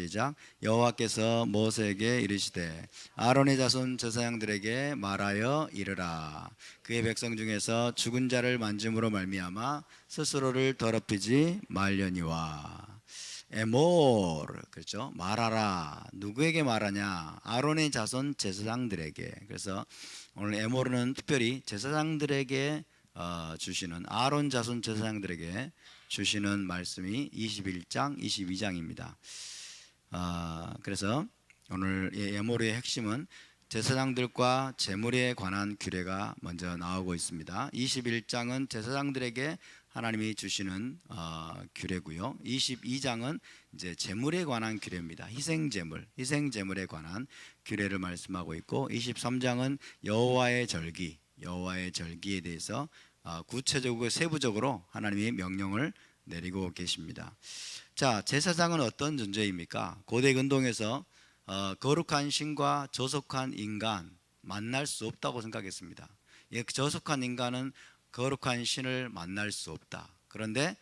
시작. 여호와께서 모세에게 이르시되 아론의 자손 제사장들에게 말하여 이르라. 그의 백성 중에서 죽은 자를 만짐으로 말미암아 스스로를 더럽히지 말려니와. 에모르, 그렇죠? 말하라. 누구에게 말하냐? 아론의 자손 제사장들에게. 그래서 오늘 에모르는 특별히 제사장들에게 주시는, 아론 자손 제사장들에게 주시는 말씀이 21장 22장입니다. 그래서 오늘 이 에모르의 핵심은 제사장들과 제물에 관한 규례가 먼저 나오고 있습니다. 21장은 제사장들에게 하나님이 주시는 규례고요. 22장은 이제 제물에 관한 규례입니다. 희생제물에 관한 규례를 말씀하고 있고, 23장은 여호와의 절기에 대해서 구체적으로 세부적으로 하나님이 명령을 내리고 계십니다. 자, 제사장은 어떤 존재입니까? 고대 근동에서 거룩한 신과 저속한 인간 만날 수 없다고 생각했습니다. 저속한 인간은 거룩한 신을 만날 수 없다. 그런데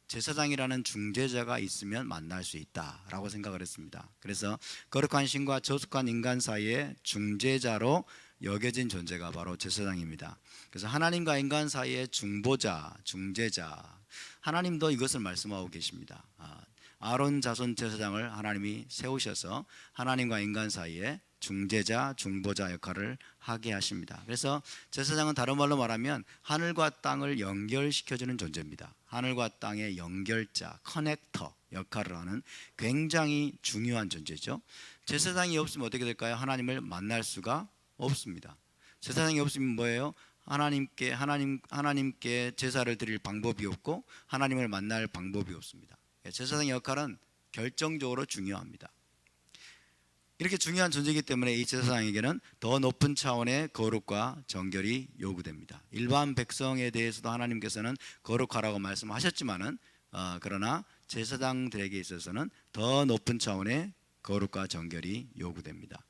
제사장이라는 중재자가 있으면 만날 수 있다라고 생각을 했습니다. 그래서 거룩한 신과 저속한 인간 사이에 중재자로 여겨진 존재가 바로 제사장입니다. 그래서 하나님과 인간 사이의 중재자. 하나님도 이것을 말씀하고 계십니다. 아론 자손 제사장을 하나님이 세우셔서 하나님과 인간 사이에 중재자, 중보자 역할을 하게 하십니다. 그래서 제사장은 다른 말로 말하면 하늘과 땅을 연결시켜주는 존재입니다. 하늘과 땅의 연결자, 커넥터 역할을 하는 굉장히 중요한 존재죠. 제사장이 없으면 어떻게 될까요? 하나님을 만날 수가 없습니다. 제사장이 없으면 뭐예요? 하나님께 제사를 드릴 방법이 없고 하나님을 만날 방법이 없습니다. 제사장의 역할은 결정적으로 중요합니다. 이렇게 중요한 존재이기 때문에 이 제사장에게는 더 높은 차원의 거룩과 정결이 요구됩니다. 일반 백성에 대해서도 하나님께서는 거룩하라고 말씀하셨지만은 그러나 제사장들에게 있어서는 더 높은 차원의 거룩과 정결이 요구됩니다.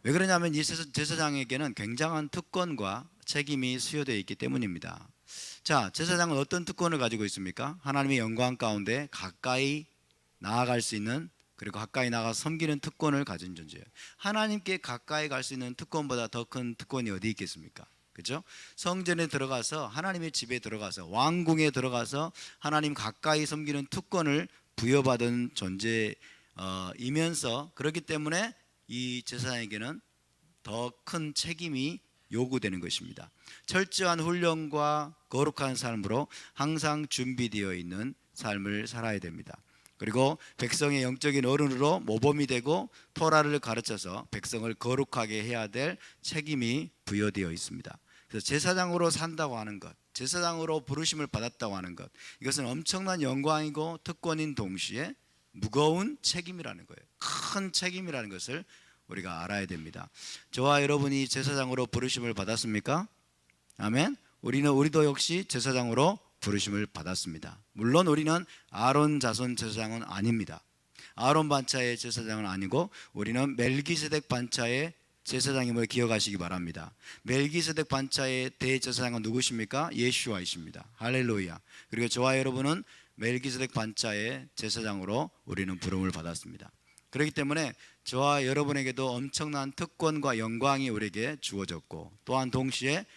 왜 그러냐면 이 제사장에게는 굉장한 특권과 책임이 수여되어 있기 때문입니다. 자, 제사장은 어떤 특권을 가지고 있습니까? 하나님의 영광 가운데 가까이 나아갈 수 있는, 그리고 가까이 나가서 섬기는 특권을 가진 존재예요. 하나님께 가까이 갈 수 있는 특권보다 더 큰 특권이 어디 있겠습니까? 그렇죠? 성전에 들어가서, 하나님의 집에 들어가서, 왕궁에 들어가서 하나님 가까이 섬기는 특권을 부여받은 존재이면서, 그렇기 때문에 이 제사장에게는 더 큰 책임이 요구되는 것입니다. 철저한 훈련과 거룩한 삶으로 항상 준비되어 있는 삶을 살아야 됩니다. 그리고 백성의 영적인 어른으로 모범이 되고 토라를 가르쳐서 백성을 거룩하게 해야 될 책임이 부여되어 있습니다. 그래서 제사장으로 산다고 하는 것, 제사장으로 부르심을 받았다고 하는 것, 이것은 엄청난 영광이고 특권인 동시에 무거운 책임이라는 거예요. 큰 책임이라는 것을 우리가 알아야 됩니다. 저와 여러분이 제사장으로 부르심을 받았습니까? 아멘. 우리도 역시 제사장으로 부르심을 받았습니다. 물론 우리는 아론 자손 제사장은 아닙니다. 아론 반차의 제사장은 아니고 우리는 멜기세덱 반차의 제사장임을 기억하시기 바랍니다. 멜기세덱 반차의 대제사장은 누구십니까? 예수와이십니다. 할렐루야. 그리고 저와 여러분은 멜기세덱 반차의 제사장으로 우리는 부름을 받았습니다. 그렇기 때문에 저와 여러분에게도 엄청난 특권과 영광이 우리에게 주어졌고, 또한 동시에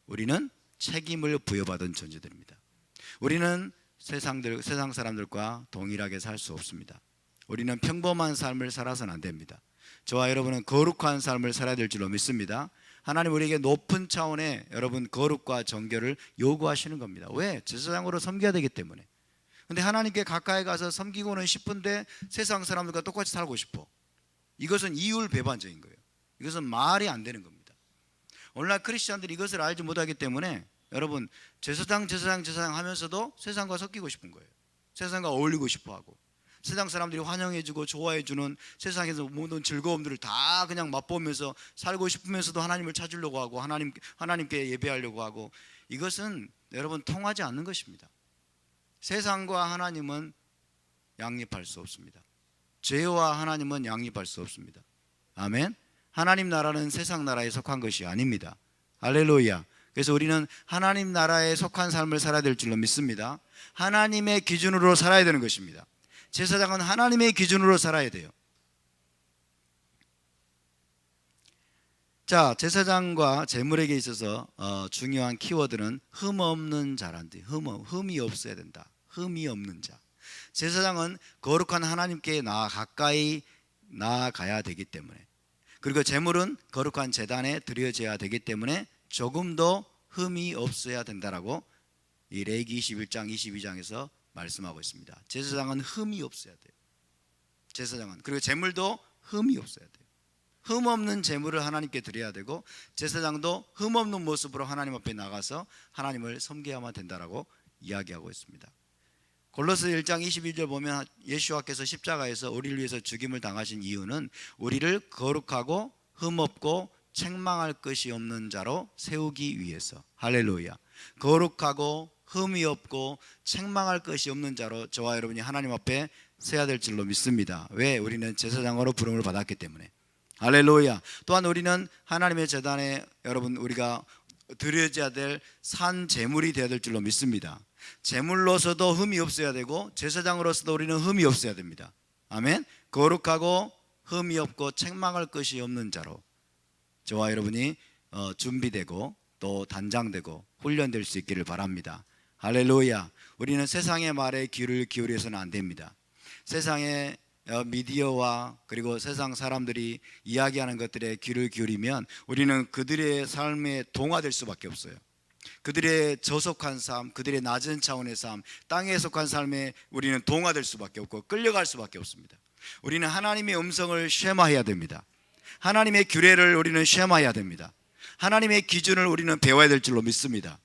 우리는 책임을 부여받은 존재들입니다. 우리는 세상 사람들과 동일하게 살 수 없습니다. 우리는 평범한 삶을 살아서는 안 됩니다. 저와 여러분은 거룩한 삶을 살아야 될 줄로 믿습니다. 하나님 우리에게 높은 차원의 여러분 거룩과 정결을 요구하시는 겁니다. 왜? 제사장으로 섬겨야 되기 때문에. 근데 하나님께 가까이 가서 섬기고는 싶은데 세상 사람들과 똑같이 살고 싶어. 이것은 이율배반적인 거예요. 이것은 말이 안 되는 겁니다. 오늘날 크리스천들이 이것을 알지 못하기 때문에 여러분 제사장 하면서도 세상과 섞이고 싶은 거예요. 세상과 어울리고 싶어하고, 세상 사람들이 환영해주고 좋아해주는 세상에서 모든 즐거움들을 다 그냥 맛보면서 살고 싶으면서도 하나님을 찾으려고 하고 하나님께 예배하려고 하고, 이것은 여러분 통하지 않는 것입니다. 세상과 하나님은 양립할 수 없습니다. 죄와 하나님은 양립할 수 없습니다. 아멘. 하나님 나라는 세상 나라에 속한 것이 아닙니다. 할렐루야. 그래서 우리는 하나님 나라에 속한 삶을 살아야 될 줄로 믿습니다. 하나님의 기준으로 살아야 되는 것입니다. 제사장은 하나님의 기준으로 살아야 돼요. 자, 제사장과 제물에게 있어서 중요한 키워드는 흠 없는 자란데, 흠이 없어야 된다. 흠이 없는 자. 제사장은 거룩한 하나님께 가까이 나아가야 되기 때문에, 그리고 제물은 거룩한 제단에 드려져야 되기 때문에 조금도 흠이 없어야 된다라고 이 레위기 21장 22장에서 말씀하고 있습니다. 제사장은 흠이 없어야 돼요. 제사장은, 그리고 제물도 흠이 없어야 돼요. 흠 없는 제물을 하나님께 드려야 되고, 제사장도 흠 없는 모습으로 하나님 앞에 나가서 하나님을 섬겨야만 된다라고 이야기하고 있습니다. 골로새 1장 21절 보면 예수와께서 십자가에서 우리를 위해서 죽임을 당하신 이유는 우리를 거룩하고 흠 없고 책망할 것이 없는 자로 세우기 위해서. 할렐루야. 거룩하고 흠이 없고 책망할 것이 없는 자로 저와 여러분이 하나님 앞에 서야 될 줄로 믿습니다. 왜? 우리는 제사장으로 부름을 받았기 때문에. 할렐루야. 또한 우리는 하나님의 제단에 여러분 우리가 드려져야 될 산 제물이 되어야 될 줄로 믿습니다. 제물로서도 흠이 없어야 되고 제사장으로서도 우리는 흠이 없어야 됩니다. 아멘. 거룩하고 흠이 없고 책망할 것이 없는 자로 저와 여러분이 준비되고 또 단장되고 훈련될 수 있기를 바랍니다. 할렐루야. 우리는 세상의 말에 귀를 기울여서는 안 됩니다. 세상의 미디어와 그리고 세상 사람들이 이야기하는 것들에 귀를 기울이면 우리는 그들의 삶에 동화될 수밖에 없어요. 그들의 저속한 삶, 그들의 낮은 차원의 삶, 땅에 속한 삶에 우리는 동화될 수밖에 없고 끌려갈 수밖에 없습니다. 우리는 하나님의 음성을 쉐마해야 됩니다. 하나님의 규례를 우리는 쉐마해야 됩니다. 하나님의 기준을 우리는 배워야 될 줄로 믿습니다.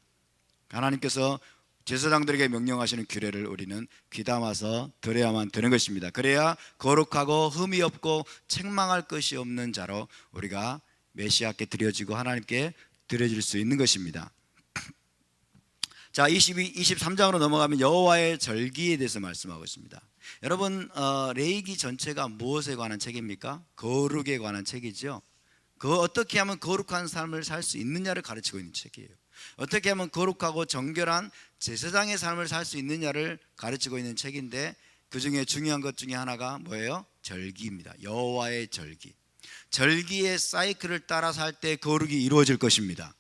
하나님께서 제사장들에게 명령하시는 규례를 우리는 귀담아서 들어야만 되는 것입니다. 그래야 거룩하고 흠이 없고 책망할 것이 없는 자로 우리가 메시아께 드려지고 하나님께 드려질 수 있는 것입니다. 자, 23장으로 넘어가면 여호와의 절기에 대해서 말씀하고 있습니다. 여러분, 레위기 전체가 무엇에 관한 책입니까? 거룩에 관한 책이죠. 어떻게 하면 거룩한 삶을 살 수 있느냐를 가르치고 있는 책이에요. 어떻게 하면 거룩하고 정결한 제사장의 삶을 살 수 있느냐를 가르치고 있는 책인데, 그 중에 중요한 것 중에 하나가 뭐예요? 절기입니다. 여호와의 절기. 절기의 사이클을 따라 살 때 거룩이 이루어질 것입니다.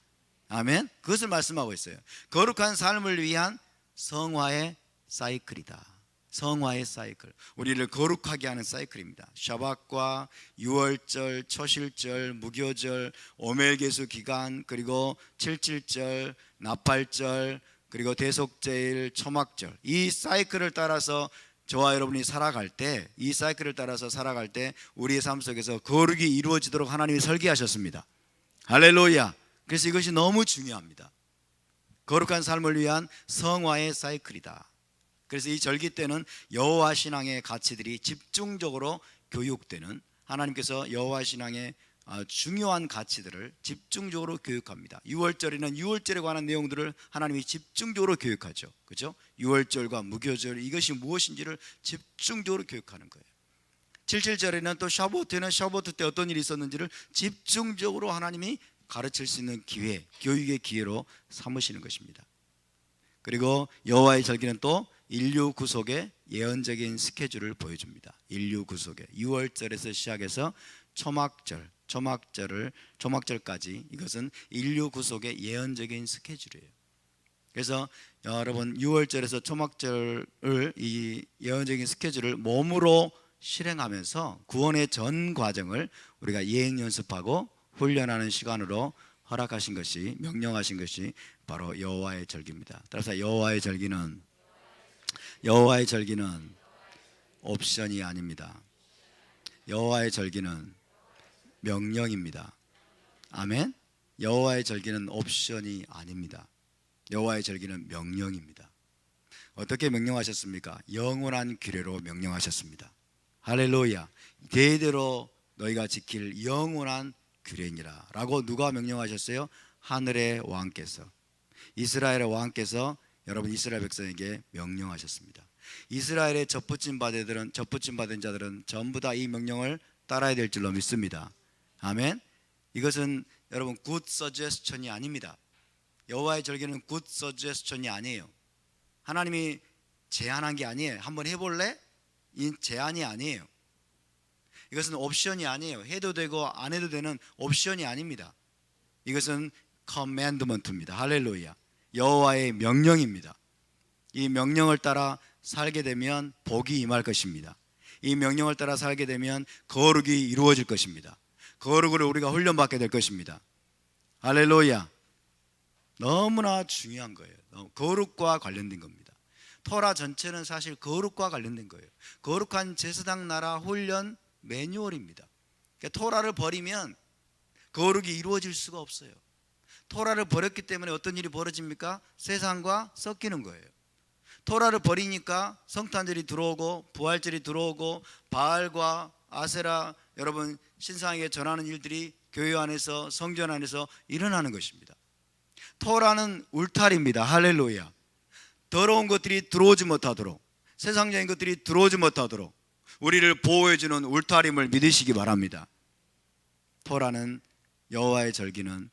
아멘. 그것을 말씀하고 있어요. 거룩한 삶을 위한 성화의 사이클이다. 성화의 사이클, 우리를 거룩하게 하는 사이클입니다. 샤밧과 유월절, 초실절, 무교절, 오멜개수 기간, 그리고 칠칠절, 나팔절, 그리고 대속제일, 초막절, 이 사이클을 따라서 저와 여러분이 살아갈 때, 이 사이클을 따라서 살아갈 때 우리의 삶 속에서 거룩이 이루어지도록 하나님이 설계하셨습니다. 할렐루야. 그래서 이것이 너무 중요합니다. 거룩한 삶을 위한 성화의 사이클이다. 그래서 이 절기 때는 여호와 신앙의 가치들이 집중적으로 교육되는, 하나님께서 여호와 신앙의 중요한 가치들을 집중적으로 교육합니다. 유월절에는 유월절에 관한 내용들을 하나님이 집중적으로 교육하죠. 그렇죠? 유월절과 무교절, 이것이 무엇인지를 집중적으로 교육하는 거예요. 칠칠절에는 또 샤보트에는 샤보트 때 어떤 일이 있었는지를 집중적으로 하나님이 가르칠 수 있는 기회, 교육의 기회로 삼으시는 것입니다. 그리고 여호와의 절기는 또 인류 구속의 예언적인 스케줄을 보여줍니다. 인류 구속의 6월절에서 시작해서 초막절까지, 이것은 인류 구속의 예언적인 스케줄이에요. 그래서 여러분 6월절에서 초막절을, 이 예언적인 스케줄을 몸으로 실행하면서 구원의 전 과정을 우리가 예행 연습하고 훈련하는 시간으로 허락하신 것이, 명령하신 것이 바로 여호와의 절기입니다. 따라서 여호와의 절기는 옵션이 아닙니다. 여호와의 절기는 명령입니다. 아멘. 여호와의 절기는 옵션이 아닙니다. 여호와의 절기는 명령입니다. 어떻게 명령하셨습니까? 영원한 규례로 명령하셨습니다. 할렐루야. 대대로 너희가 지킬 영원한 규례니라 라고 누가 명령하셨어요? 하늘의 왕께서, 이스라엘의 왕께서 여러분 이스라엘 백성에게 명령하셨습니다. 이스라엘의 접붙임 받은 자들은 전부 다 이 명령을 따라야 될 줄로 믿습니다. 아멘. 이것은 여러분 굿 서제스천이 아닙니다. 여호와의 절기는 굿 서제스천이 아니에요. 하나님이 제안한 게 아니에요. 한번 해볼래? 제한이 아니에요. 이것은 옵션이 아니에요. 해도 되고 안 해도 되는 옵션이 아닙니다. 이것은 커맨드먼트입니다. 할렐루야. 여호와의 명령입니다. 이 명령을 따라 살게 되면 복이 임할 것입니다. 이 명령을 따라 살게 되면 거룩이 이루어질 것입니다. 거룩으로 우리가 훈련받게 될 것입니다. 할렐루야. 너무나 중요한 거예요. 거룩과 관련된 겁니다. 토라 전체는 사실 거룩과 관련된 거예요. 거룩한 제사장 나라 훈련 매뉴얼입니다. 그러니까 토라를 버리면 거룩이 이루어질 수가 없어요. 토라를 버렸기 때문에 어떤 일이 벌어집니까? 세상과 섞이는 거예요. 토라를 버리니까 성탄절이 들어오고 부활절이 들어오고 바알과 아세라 여러분 신상에게 전하는 일들이 교회 안에서 성전 안에서 일어나는 것입니다. 토라는 울타리입니다. 할렐루야. 더러운 것들이 들어오지 못하도록, 세상적인 것들이 들어오지 못하도록 우리를 보호해주는 울타림을 믿으시기 바랍니다. 토라는, 여호와의 절기는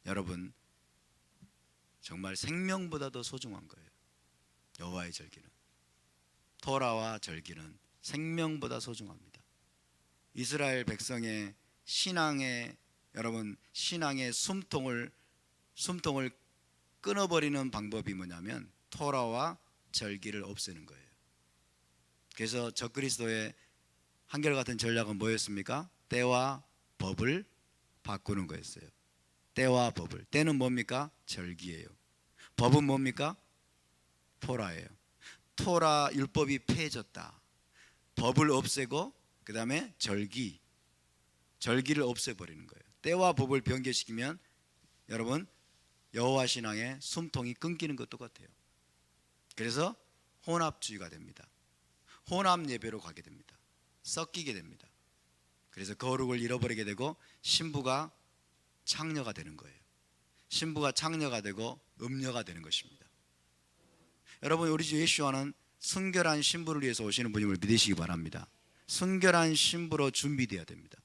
여러분 정말 생명보다도 소중한 거예요. 여호와의 절기는, 토라와 절기는 생명보다 소중합니다. 이스라엘 백성의 신앙의 여러분 신앙의 숨통을 끊어버리는 방법이 뭐냐면 토라와 절기를 없애는 거예요. 그래서 적그리스도의 한결같은 전략은 뭐였습니까? 때와 법을 바꾸는 거였어요. 때와 법을. 때는 뭡니까? 절기예요. 법은 뭡니까? 토라예요. 토라 율법이 폐해졌다. 법을 없애고 그 다음에 절기를 없애버리는 거예요. 때와 법을 변개시키면 여러분 여호와 신앙의 숨통이 끊기는 것 똑같아요. 그래서 혼합주의가 됩니다. 혼합 예배로 가게 됩니다. 섞이게 됩니다. 그래서 거룩을 잃어버리게 되고 신부가 창녀가 되는 거예요. 신부가 창녀가 되고 음녀가 되는 것입니다. 여러분 우리 주 예수와는 순결한 신부를 위해서 오시는 분임을 믿으시기 바랍니다. 순결한 신부로 준비되어야 됩니다.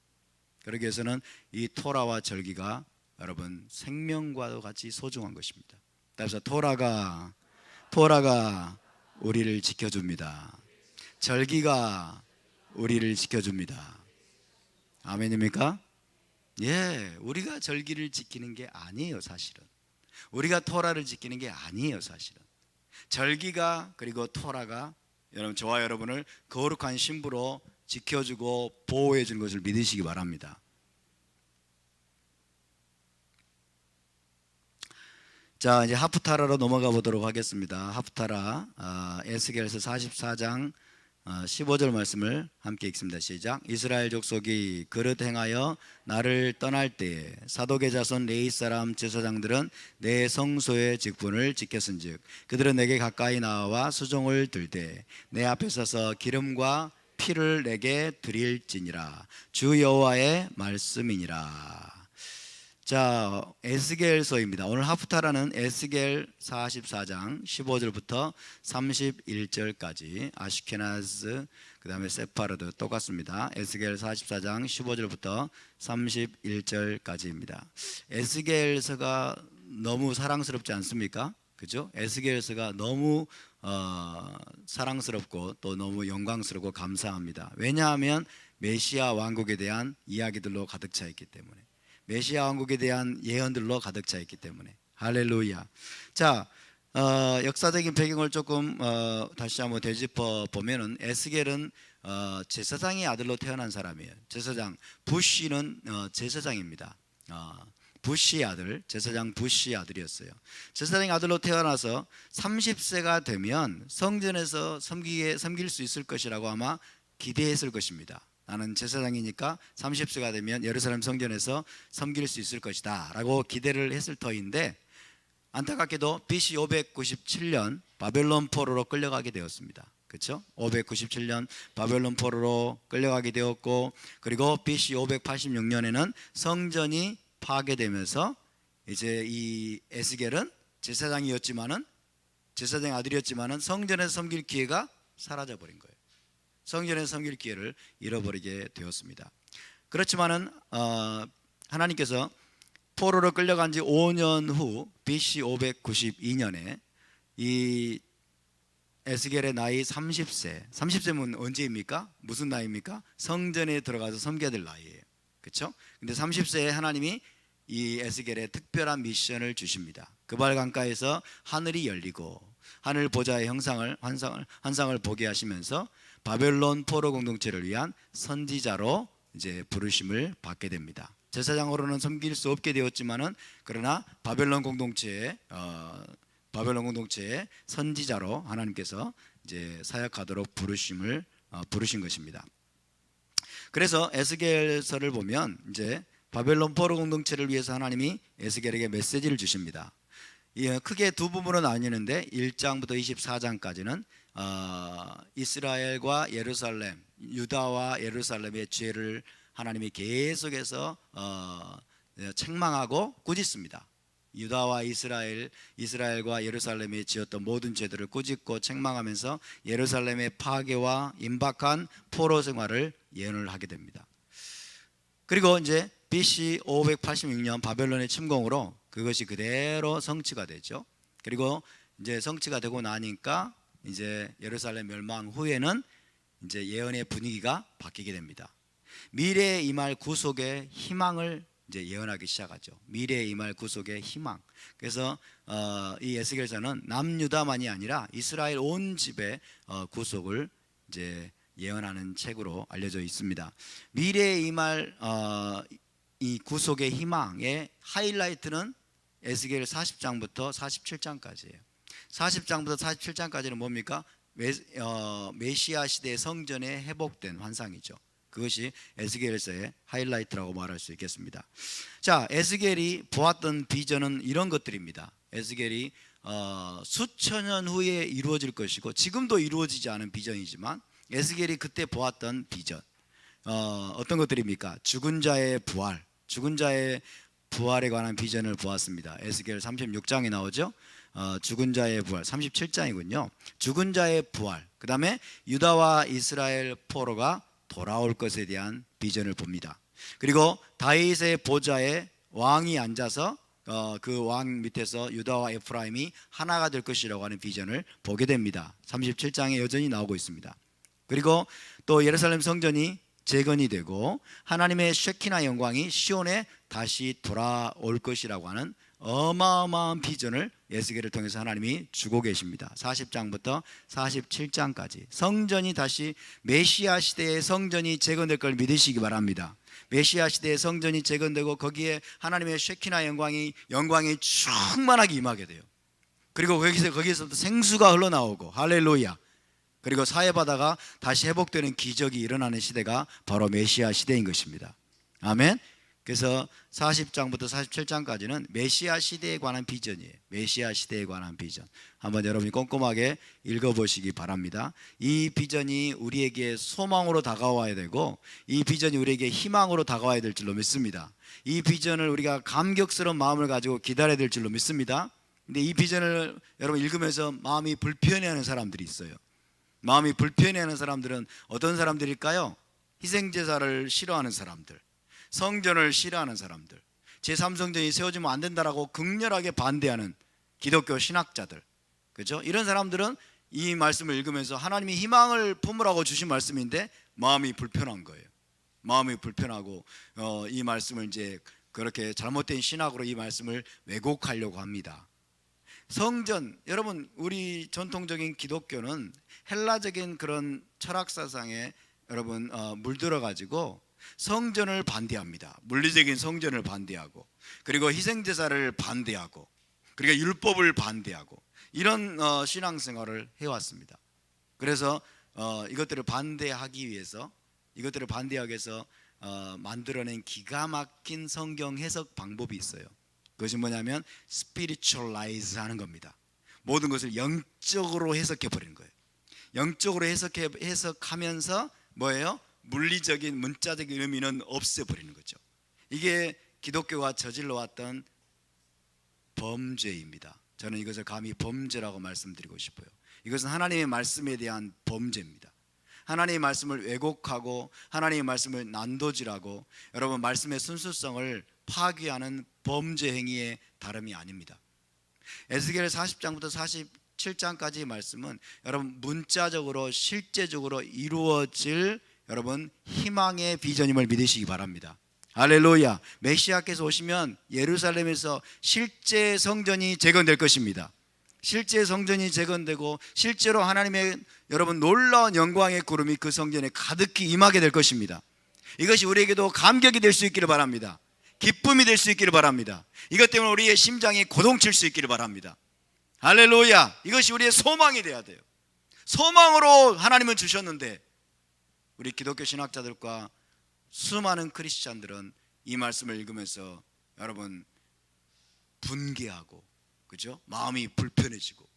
그러기 위해서는 이 토라와 절기가 여러분 생명과도 같이 소중한 것입니다. 따라서 토라가 우리를 지켜줍니다. 절기가 우리를 지켜줍니다. 아멘입니까? 예, 우리가 절기를 지키는 게 아니에요. 사실은 우리가 토라를 지키는 게 아니에요. 사실은 절기가 그리고 토라가 여러분 저와 여러분을 거룩한 신부로 지켜주고 보호해 주는 것을 믿으시기 바랍니다. 자, 이제 하프타라로 넘어가 보도록 하겠습니다. 하프타라 에스겔서 44장 15절 말씀을 함께 읽습니다. 시작. 이스라엘 족속이 그릇 행하여 나를 떠날 때에 사독의 자손 레위 사람 제사장들은 내 성소의 직분을 지켰은즉 그들은 내게 가까이 나와 수종을 들되 내 앞에 서서 기름과 피를 내게 드릴지니라. 주 여호와의 말씀이니라. 자, 에스겔서입니다. 오늘 하프타라는 에스겔 44장 15절부터 31절까지 아슈케나즈 그 다음에 세파르드 똑같습니다. 에스겔 44장 15절부터 31절까지입니다. 에스겔서가 너무 사랑스럽지 않습니까? 그죠? 에스겔서가 너무 사랑스럽고 또 너무 영광스럽고 감사합니다. 왜냐하면 메시아 왕국에 대한 이야기들로 가득 차 있기 때문에, 메시아 왕국에 대한 예언들로 가득 차 있기 때문에. 할렐루야. 자, 역사적인 배경을 조금 다시 한번 되짚어 보면은 에스겔은 제사장의 아들로 태어난 사람이에요. 제사장 부시는 제사장입니다. 부시의 아들, 제사장 부시의 아들이었어요. 제사장의 아들로 태어나서 30세가 되면 성전에서 섬길 수 있을 것이라고 아마 기대했을 것입니다. 나는 제사장이니까 30세가 되면 예루살렘 성전에서 섬길 수 있을 것이다 라고 기대를 했을 터인데, 안타깝게도 BC 597년 바벨론 포로로 끌려가게 되었습니다. 그렇죠? 597년 바벨론 포로로 끌려가게 되었고, 그리고 BC 586년에는 성전이 파괴되면서 이제 이 에스겔은 제사장이었지만은, 제사장의 아들이었지만은 성전에서 섬길 기회가 사라져 버린 거예요. 성전에서 섬길 기회를 잃어버리게 되었습니다. 그렇지만은 하나님께서 포로로 끌려간 지 5년 후 BC 592년에 이 에스겔의 나이 30세. 30세면 언제입니까? 무슨 나이입니까? 성전에 들어가서 섬겨야 될 나이예요. 그렇죠? 근데 30세에 하나님이 이 에스겔에 특별한 미션을 주십니다. 그발 강가에서 하늘이 열리고 하늘 보좌의 환상을 보게 하시면서 바벨론 포로 공동체를 위한 선지자로 이제 부르심을 받게 됩니다. 제사장으로는 섬길 수 없게 되었지만은 그러나 바벨론 공동체의 선지자로 하나님께서 이제 사역하도록 부르신 것입니다. 그래서 에스겔서를 보면 이제 바벨론 포로 공동체를 위해서 하나님이 에스겔에게 메시지를 주십니다. 크게 두 부분으로 나뉘는데 1장부터 24장까지는 이스라엘과 예루살렘, 유다와 예루살렘의 죄를 하나님이 계속해서 책망하고 꾸짖습니다. 유다와 이스라엘과 예루살렘이 지었던 모든 죄들을 꾸짖고 책망하면서 예루살렘의 파괴와 임박한 포로 생활을 예언을 하게 됩니다. 그리고 이제 BC 586년 바벨론의 침공으로 그것이 그대로 성취가 되죠. 그리고 이제 성취가 되고 나니까 이제 예루살렘 멸망 후에는 이제 예언의 분위기가 바뀌게 됩니다. 미래에 임할 구속의 희망을 이제 예언하기 시작하죠. 미래에 임할 구속의 희망. 그래서 이 에스겔서는 남유다만이 아니라 이스라엘 온 집의 구속을 이제 예언하는 책으로 알려져 있습니다. 미래에 임할 이 구속의 희망의 하이라이트는 에스겔 40장부터 47장까지예요. 40장부터 47장까지는 뭡니까? 메시아 시대의 성전에 회복된 환상이죠. 그것이 에스겔서의 하이라이트라고 말할 수 있겠습니다. 자, 에스겔이 보았던 비전은 이런 것들입니다. 에스겔이 수천 년 후에 이루어질 것이고 지금도 이루어지지 않은 비전이지만 에스겔이 그때 보았던 비전 어떤 것들입니까? 죽은 자의 부활, 죽은 자의 부활에 관한 비전을 보았습니다. 에스겔 36장에 나오죠. 죽은 자의 부활 37장이군요. 죽은 자의 부활, 그 다음에 유다와 이스라엘 포로가 돌아올 것에 대한 비전을 봅니다. 그리고 다윗의 보좌에 왕이 앉아서 그 왕 밑에서 유다와 에프라임이 하나가 될 것이라고 하는 비전을 보게 됩니다. 37장에 여전히 나오고 있습니다. 그리고 또 예루살렘 성전이 재건이 되고 하나님의 쉐키나 영광이 시온에 다시 돌아올 것이라고 하는 어마어마한 비전을 에스겔을 통해서 하나님이 주고 계십니다. 40장부터 47장까지 성전이 다시 메시아 시대의 성전이 재건될 걸 믿으시기 바랍니다. 메시아 시대의 성전이 재건되고 거기에 하나님의 쉐키나 영광이 충만하게 임하게 돼요. 그리고 거기서부터 생수가 흘러나오고 할렐루야. 그리고 사해바다가 다시 회복되는 기적이 일어나는 시대가 바로 메시아 시대인 것입니다. 아멘. 그래서 40장부터 47장까지는 메시아 시대에 관한 비전이에요. 메시아 시대에 관한 비전. 한번 여러분이 꼼꼼하게 읽어보시기 바랍니다. 이 비전이 우리에게 소망으로 다가와야 되고 이 비전이 우리에게 희망으로 다가와야 될 줄로 믿습니다. 이 비전을 우리가 감격스러운 마음을 가지고 기다려야 될 줄로 믿습니다. 근데 이 비전을 여러분 읽으면서 마음이 불편해하는 사람들이 있어요. 마음이 불편해하는 사람들은 어떤 사람들일까요? 희생제사를 싫어하는 사람들, 성전을 싫어하는 사람들, 제3성전이 세워지면 안 된다라고 극렬하게 반대하는 기독교 신학자들, 그렇죠? 이런 사람들은 이 말씀을 읽으면서 하나님이 희망을 품으라고 주신 말씀인데 마음이 불편한 거예요. 마음이 불편하고 이 말씀을 이제 그렇게 잘못된 신학으로 이 말씀을 왜곡하려고 합니다. 성전, 여러분 우리 전통적인 기독교는 헬라적인 그런 철학사상에 여러분 물들어 가지고 성전을 반대합니다. 물리적인 성전을 반대하고 그리고 희생제사를 반대하고 그리고 율법을 반대하고 이런 신앙생활을 해왔습니다. 그래서 이것들을 반대하기 위해서 만들어낸 기가 막힌 성경 해석 방법이 있어요. 그것이 뭐냐면 spiritualize 하는 겁니다. 모든 것을 영적으로 해석해 버리는 거예요. 영적으로 해석하면서 뭐예요? 물리적인 문자적인 의미는 없애버리는 거죠. 이게 기독교가 저질러 왔던 범죄입니다. 저는 이것을 감히 범죄라고 말씀드리고 싶어요. 이것은 하나님의 말씀에 대한 범죄입니다. 하나님의 말씀을 왜곡하고 하나님의 말씀을 난도질하고 여러분 말씀의 순수성을 파괴하는 범죄 행위의 다름이 아닙니다. 에스겔 40장부터 17장까지 말씀은 여러분 문자적으로 실제적으로 이루어질 여러분 희망의 비전임을 믿으시기 바랍니다. 할렐루야. 메시아께서 오시면 예루살렘에서 실제 성전이 재건될 것입니다. 실제 성전이 재건되고 실제로 하나님의 여러분 놀라운 영광의 구름이 그 성전에 가득히 임하게 될 것입니다. 이것이 우리에게도 감격이 될 수 있기를 바랍니다. 기쁨이 될 수 있기를 바랍니다. 이것 때문에 우리의 심장이 고동칠 수 있기를 바랍니다. 할렐루야. 이것이 우리의 소망이 돼야 돼요. 소망으로 하나님은 주셨는데 우리 기독교 신학자들과 수많은 크리스찬들은 이 말씀을 읽으면서 여러분 분개하고, 그죠? 마음이 불편해지고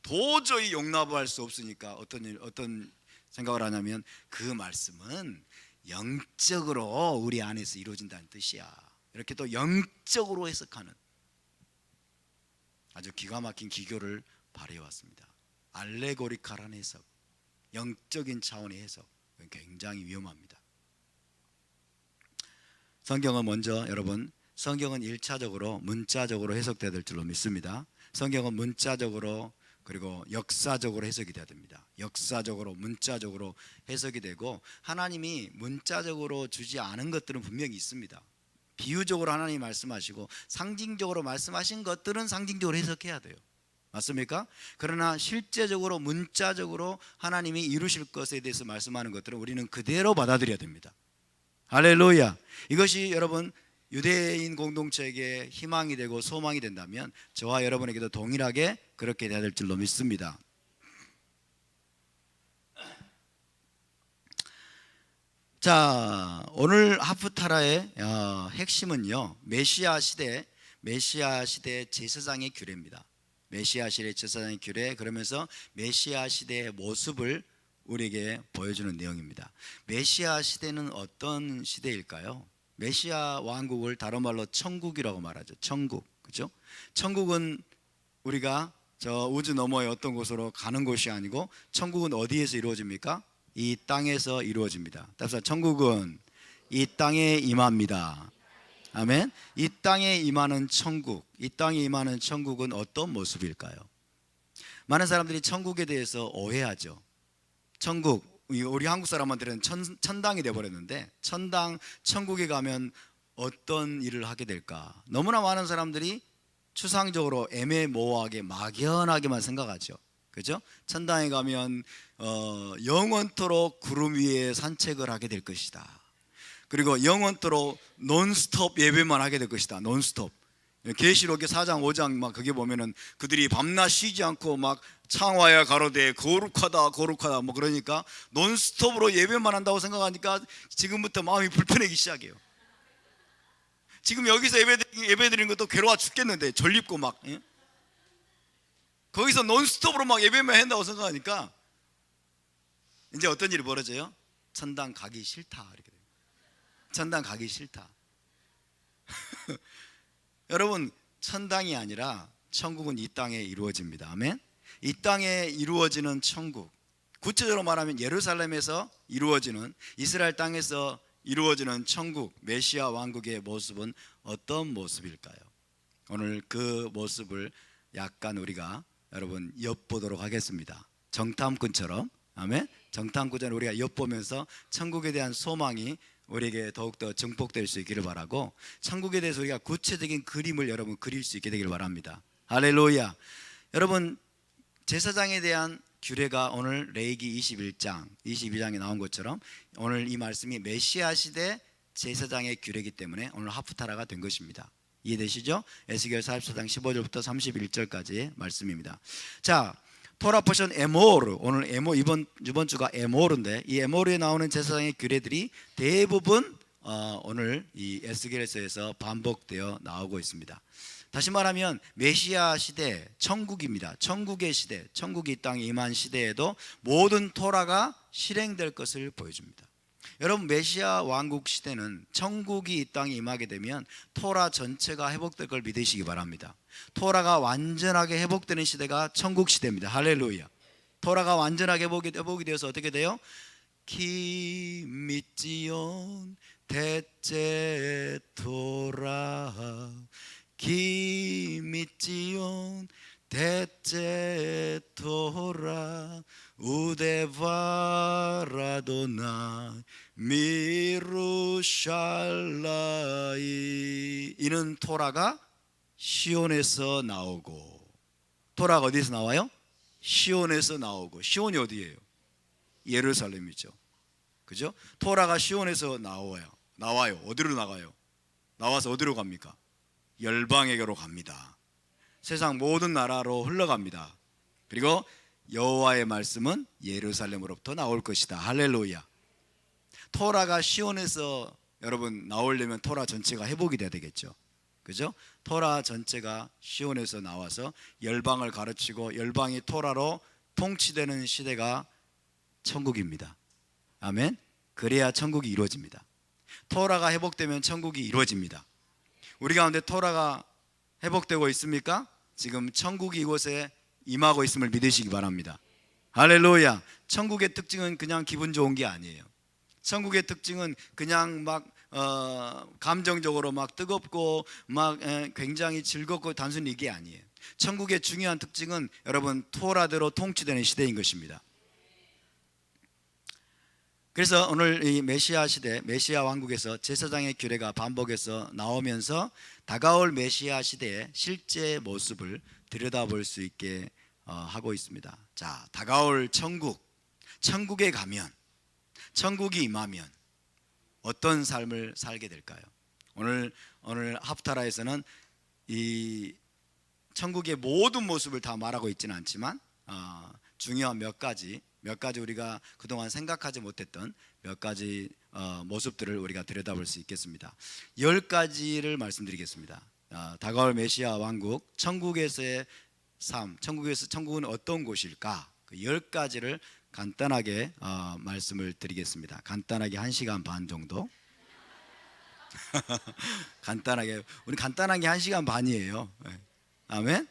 도저히 용납할 수 없으니까 어떤 생각을 하냐면 그 말씀은 영적으로 우리 안에서 이루어진다는 뜻이야. 이렇게 또 영적으로 해석하는 아주 기가 막힌 기교를 발휘해왔습니다. 알레고리칼한 해석, 영적인 차원의 해석, 굉장히 위험합니다. 성경은 먼저 여러분, 성경은 1차적으로 문자적으로 해석돼야 될 줄로 믿습니다. 성경은 문자적으로 그리고 역사적으로 해석이 돼야 됩니다. 역사적으로 문자적으로 해석이 되고, 하나님이 문자적으로 주지 않은 것들은 분명히 있습니다. 비유적으로 하나님이 말씀하시고 상징적으로 말씀하신 것들은 상징적으로 해석해야 돼요. 맞습니까? 그러나 실제적으로 문자적으로 하나님이 이루실 것에 대해서 말씀하는 것들은 우리는 그대로 받아들여야 됩니다. 할렐루야. 이것이 여러분 유대인 공동체에게 희망이 되고 소망이 된다면 저와 여러분에게도 동일하게 그렇게 돼야 될 줄로 믿습니다. 자, 오늘 하프타라의 핵심은요, 메시아 시대 제사장의 규례입니다. 메시아 시대 제사장의 규례, 그러면서 메시아 시대의 모습을 우리에게 보여주는 내용입니다. 메시아 시대는 어떤 시대일까요? 메시아 왕국을 다른 말로 천국이라고 말하죠. 천국, 그렇죠? 천국은 우리가 저 우주 너머의 어떤 곳으로 가는 곳이 아니고, 천국은 어디에서 이루어집니까? 이 땅에서 이루어집니다. 따라서 천국은 이 땅에 임합니다. 아멘. 이 땅에 임하는 천국, 이 땅에 임하는 천국은 어떤 모습일까요? 많은 사람들이 천국에 대해서 오해하죠. 천국, 우리 한국 사람한테는 천당이 되어버렸는데, 천국에 가면 어떤 일을 하게 될까? 너무나 많은 사람들이 추상적으로 애매모호하게 막연하게만 생각하죠. 그죠? 천당에 가면 영원토록 구름 위에 산책을 하게 될 것이다. 그리고 영원토록 논스톱 예배만 하게 될 것이다. 논스톱. 계시록의 4장 5장 막 그게 보면은 그들이 밤낮 쉬지 않고 막 창화야 가로되 거룩하다 거룩하다 뭐 그러니까 논스톱으로 예배만 한다고 생각하니까 지금부터 마음이 불편하기 시작해요. 지금 여기서 예배 드리는 것도 괴로워 죽겠는데 졸립고 막, 예? 거기서 논스톱으로 막 예배만 한다고 생각하니까 이제 어떤 일이 벌어져요? 천당 가기 싫다 이렇게 돼요. 천당 가기 싫다. 여러분, 천당이 아니라 천국은 이 땅에 이루어집니다. 아멘. 이 땅에 이루어지는 천국, 구체적으로 말하면 예루살렘에서 이루어지는, 이스라엘 땅에서 이루어지는 천국, 메시아 왕국의 모습은 어떤 모습일까요? 오늘 그 모습을 약간 우리가 여러분 엿보도록 하겠습니다. 정탐꾼처럼. 아멘. 정탐꾼처럼 우리가 엿보면서 천국에 대한 소망이 우리에게 더욱더 증폭될 수 있기를 바라고, 천국에 대해서 우리가 구체적인 그림을 여러분 그릴 수 있게 되기를 바랍니다. 할렐루야. 여러분, 제사장에 대한 규례가 오늘 레위기 21장 22장에 나온 것처럼 오늘 이 말씀이 메시아 시대 제사장의 규례이기 때문에 오늘 하프타라가 된 것입니다. 이해되시죠? 에스겔 44장 15절부터 31절까지의 말씀입니다. 자, 토라 포션 에모르, 오늘 이번 주가 에모르인데, 이 에모르에 나오는 제사장의 규례들이 대부분 오늘 이 에스겔서에서 반복되어 나오고 있습니다. 다시 말하면 메시아 시대, 천국입니다. 천국의 시대, 천국이 이 땅에 임한 시대에도 모든 토라가 실행될 것을 보여줍니다. 여러분, 메시아 왕국 시대는 천국이 이 땅에 임하게 되면 토라 전체가 회복될 걸 믿으시기 바랍니다. 토라가 완전하게 회복되는 시대가 천국 시대입니다. 할렐루야. 토라가 완전하게 회복이 되어서 어떻게 돼요? 기미지온 대체 토라, 기미지온 대체 미루샬라이. 이는 토라가 시온에서 나오고. 토라가 어디서 나와요? 시온에서 나오고. 시온이 어디예요? 예루살렘이죠. 그죠? 토라가 시온에서 나와요. 어디로 나가요? 나와서 어디로 갑니까? 열방에게로 갑니다. 세상 모든 나라로 흘러갑니다. 그리고 여호와의 말씀은 예루살렘으로부터 나올 것이다. 할렐루야. 토라가 시온에서 여러분 나오려면 토라 전체가 회복이 돼야 되겠죠. 그죠? 토라 전체가 시온에서 나와서 열방을 가르치고 열방이 토라로 통치되는 시대가 천국입니다. 아멘. 그래야 천국이 이루어집니다. 토라가 회복되면 천국이 이루어집니다. 우리 가운데 토라가 회복되고 있습니까? 지금 천국이 이곳에 임하고 있음을 믿으시기 바랍니다. 할렐루야. 천국의 특징은 그냥 기분 좋은 게 아니에요. 천국의 특징은 그냥 막 감정적으로 막 뜨겁고 막 굉장히 즐겁고 단순히 이게 아니에요. 천국의 중요한 특징은 여러분 토라대로 통치되는 시대인 것입니다. 그래서 오늘 이 메시아 시대, 메시아 왕국에서 제사장의 규례가 반복해서 나오면서 다가올 메시아 시대의 실제 모습을 들여다볼 수 있게 하고 있습니다. 자, 다가올 천국에 가면, 천국이 임하면 어떤 삶을 살게 될까요? 오늘 하프타라에서는 이 천국의 모든 모습을 다 말하고 있지는 않지만 중요한 몇 가지 우리가 그동안 생각하지 못했던 몇 가지 모습들을 우리가 들여다볼 수 있겠습니다. 10가지를 말씀드리겠습니다. 다가올 메시아 왕국, 천국에서의 삶, 천국은 어떤 곳일까? 그 10가지를 간단하게 말씀을 드리겠습니다. 간단하게 1시간 반 정도. 우리 간단하게 1시간 반이에요. 아멘.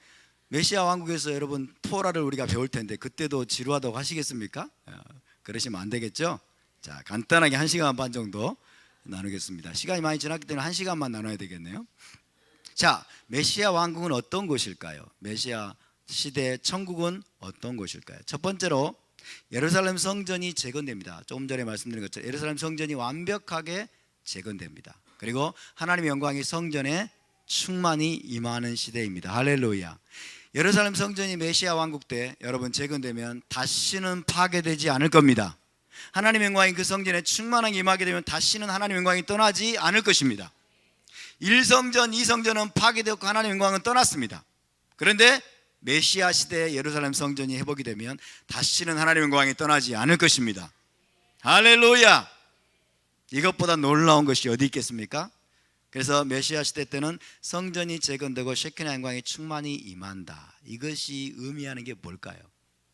메시아 왕국에서 여러분 토라를 우리가 배울 텐데 그때도 지루하다고 하시겠습니까? 그러시면 안 되겠죠? 자, 간단하게 1시간 반 정도 나누겠습니다. 시간이 많이 지났기 때문에 1시간만 나눠야 되겠네요. 자, 메시아 왕국은 어떤 곳일까요? 메시아 시대 천국은 어떤 곳일까요? 첫 번째로 예루살렘 성전이 재건됩니다. 조금 전에 말씀드린 것처럼 예루살렘 성전이 완벽하게 재건됩니다. 그리고 하나님의 영광이 성전에 충만히 임하는 시대입니다. 할렐루야. 예루살렘 성전이 메시아 왕국 때 여러분 재건되면 다시는 파괴되지 않을 겁니다. 하나님의 영광이 그 성전에 충만하게 임하게 되면 다시는 하나님의 영광이 떠나지 않을 것입니다. 1성전, 2성전은 파괴되었고 하나님의 영광은 떠났습니다. 그런데 메시아 시대에 예루살렘 성전이 회복이 되면 다시는 하나님의 영광이 떠나지 않을 것입니다. 할렐루야. 이것보다 놀라운 것이 어디 있겠습니까? 그래서 메시아 시대 때는 성전이 재건되고 셰키나 영광이 충만히 임한다. 이것이 의미하는 게 뭘까요?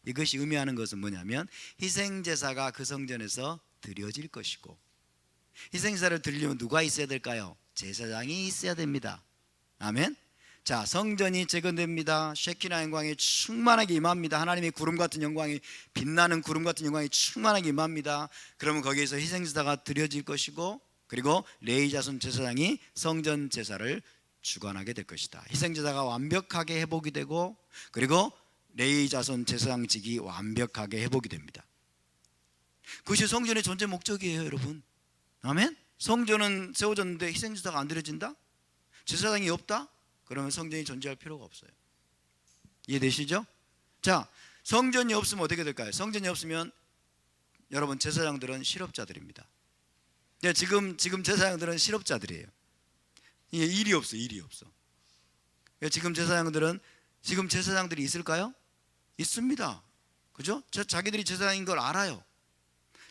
이것이 의미하는 것은 뭐냐면 희생제사가 그 성전에서 드려질 것이고, 희생제사를 드리려면 누가 있어야 될까요? 제사장이 있어야 됩니다. 아멘. 자, 성전이 재건됩니다. 셰키나 영광이 충만하게 임합니다. 하나님의 구름 같은 영광이, 빛나는 구름 같은 영광이 충만하게 임합니다. 그러면 거기에서 희생제사가 드려질 것이고, 그리고 레위 자손 제사장이 성전 제사를 주관하게 될 것이다. 희생제사가 완벽하게 회복이 되고, 그리고 레위 자손 제사장직이 완벽하게 회복이 됩니다. 그것이 성전의 존재 목적이에요, 여러분. 아멘. 성전은 세워졌는데 희생제사가 안 드려진다? 제사장이 없다? 그러면 성전이 존재할 필요가 없어요. 이해되시죠? 자, 성전이 없으면 어떻게 될까요? 성전이 없으면 여러분 제사장들은 실업자들입니다. 네, 지금 제사장들은 실업자들이에요. 일이 없어. 지금 제사장들이 있을까요? 있습니다. 그죠? 자기들이 제사장인 걸 알아요.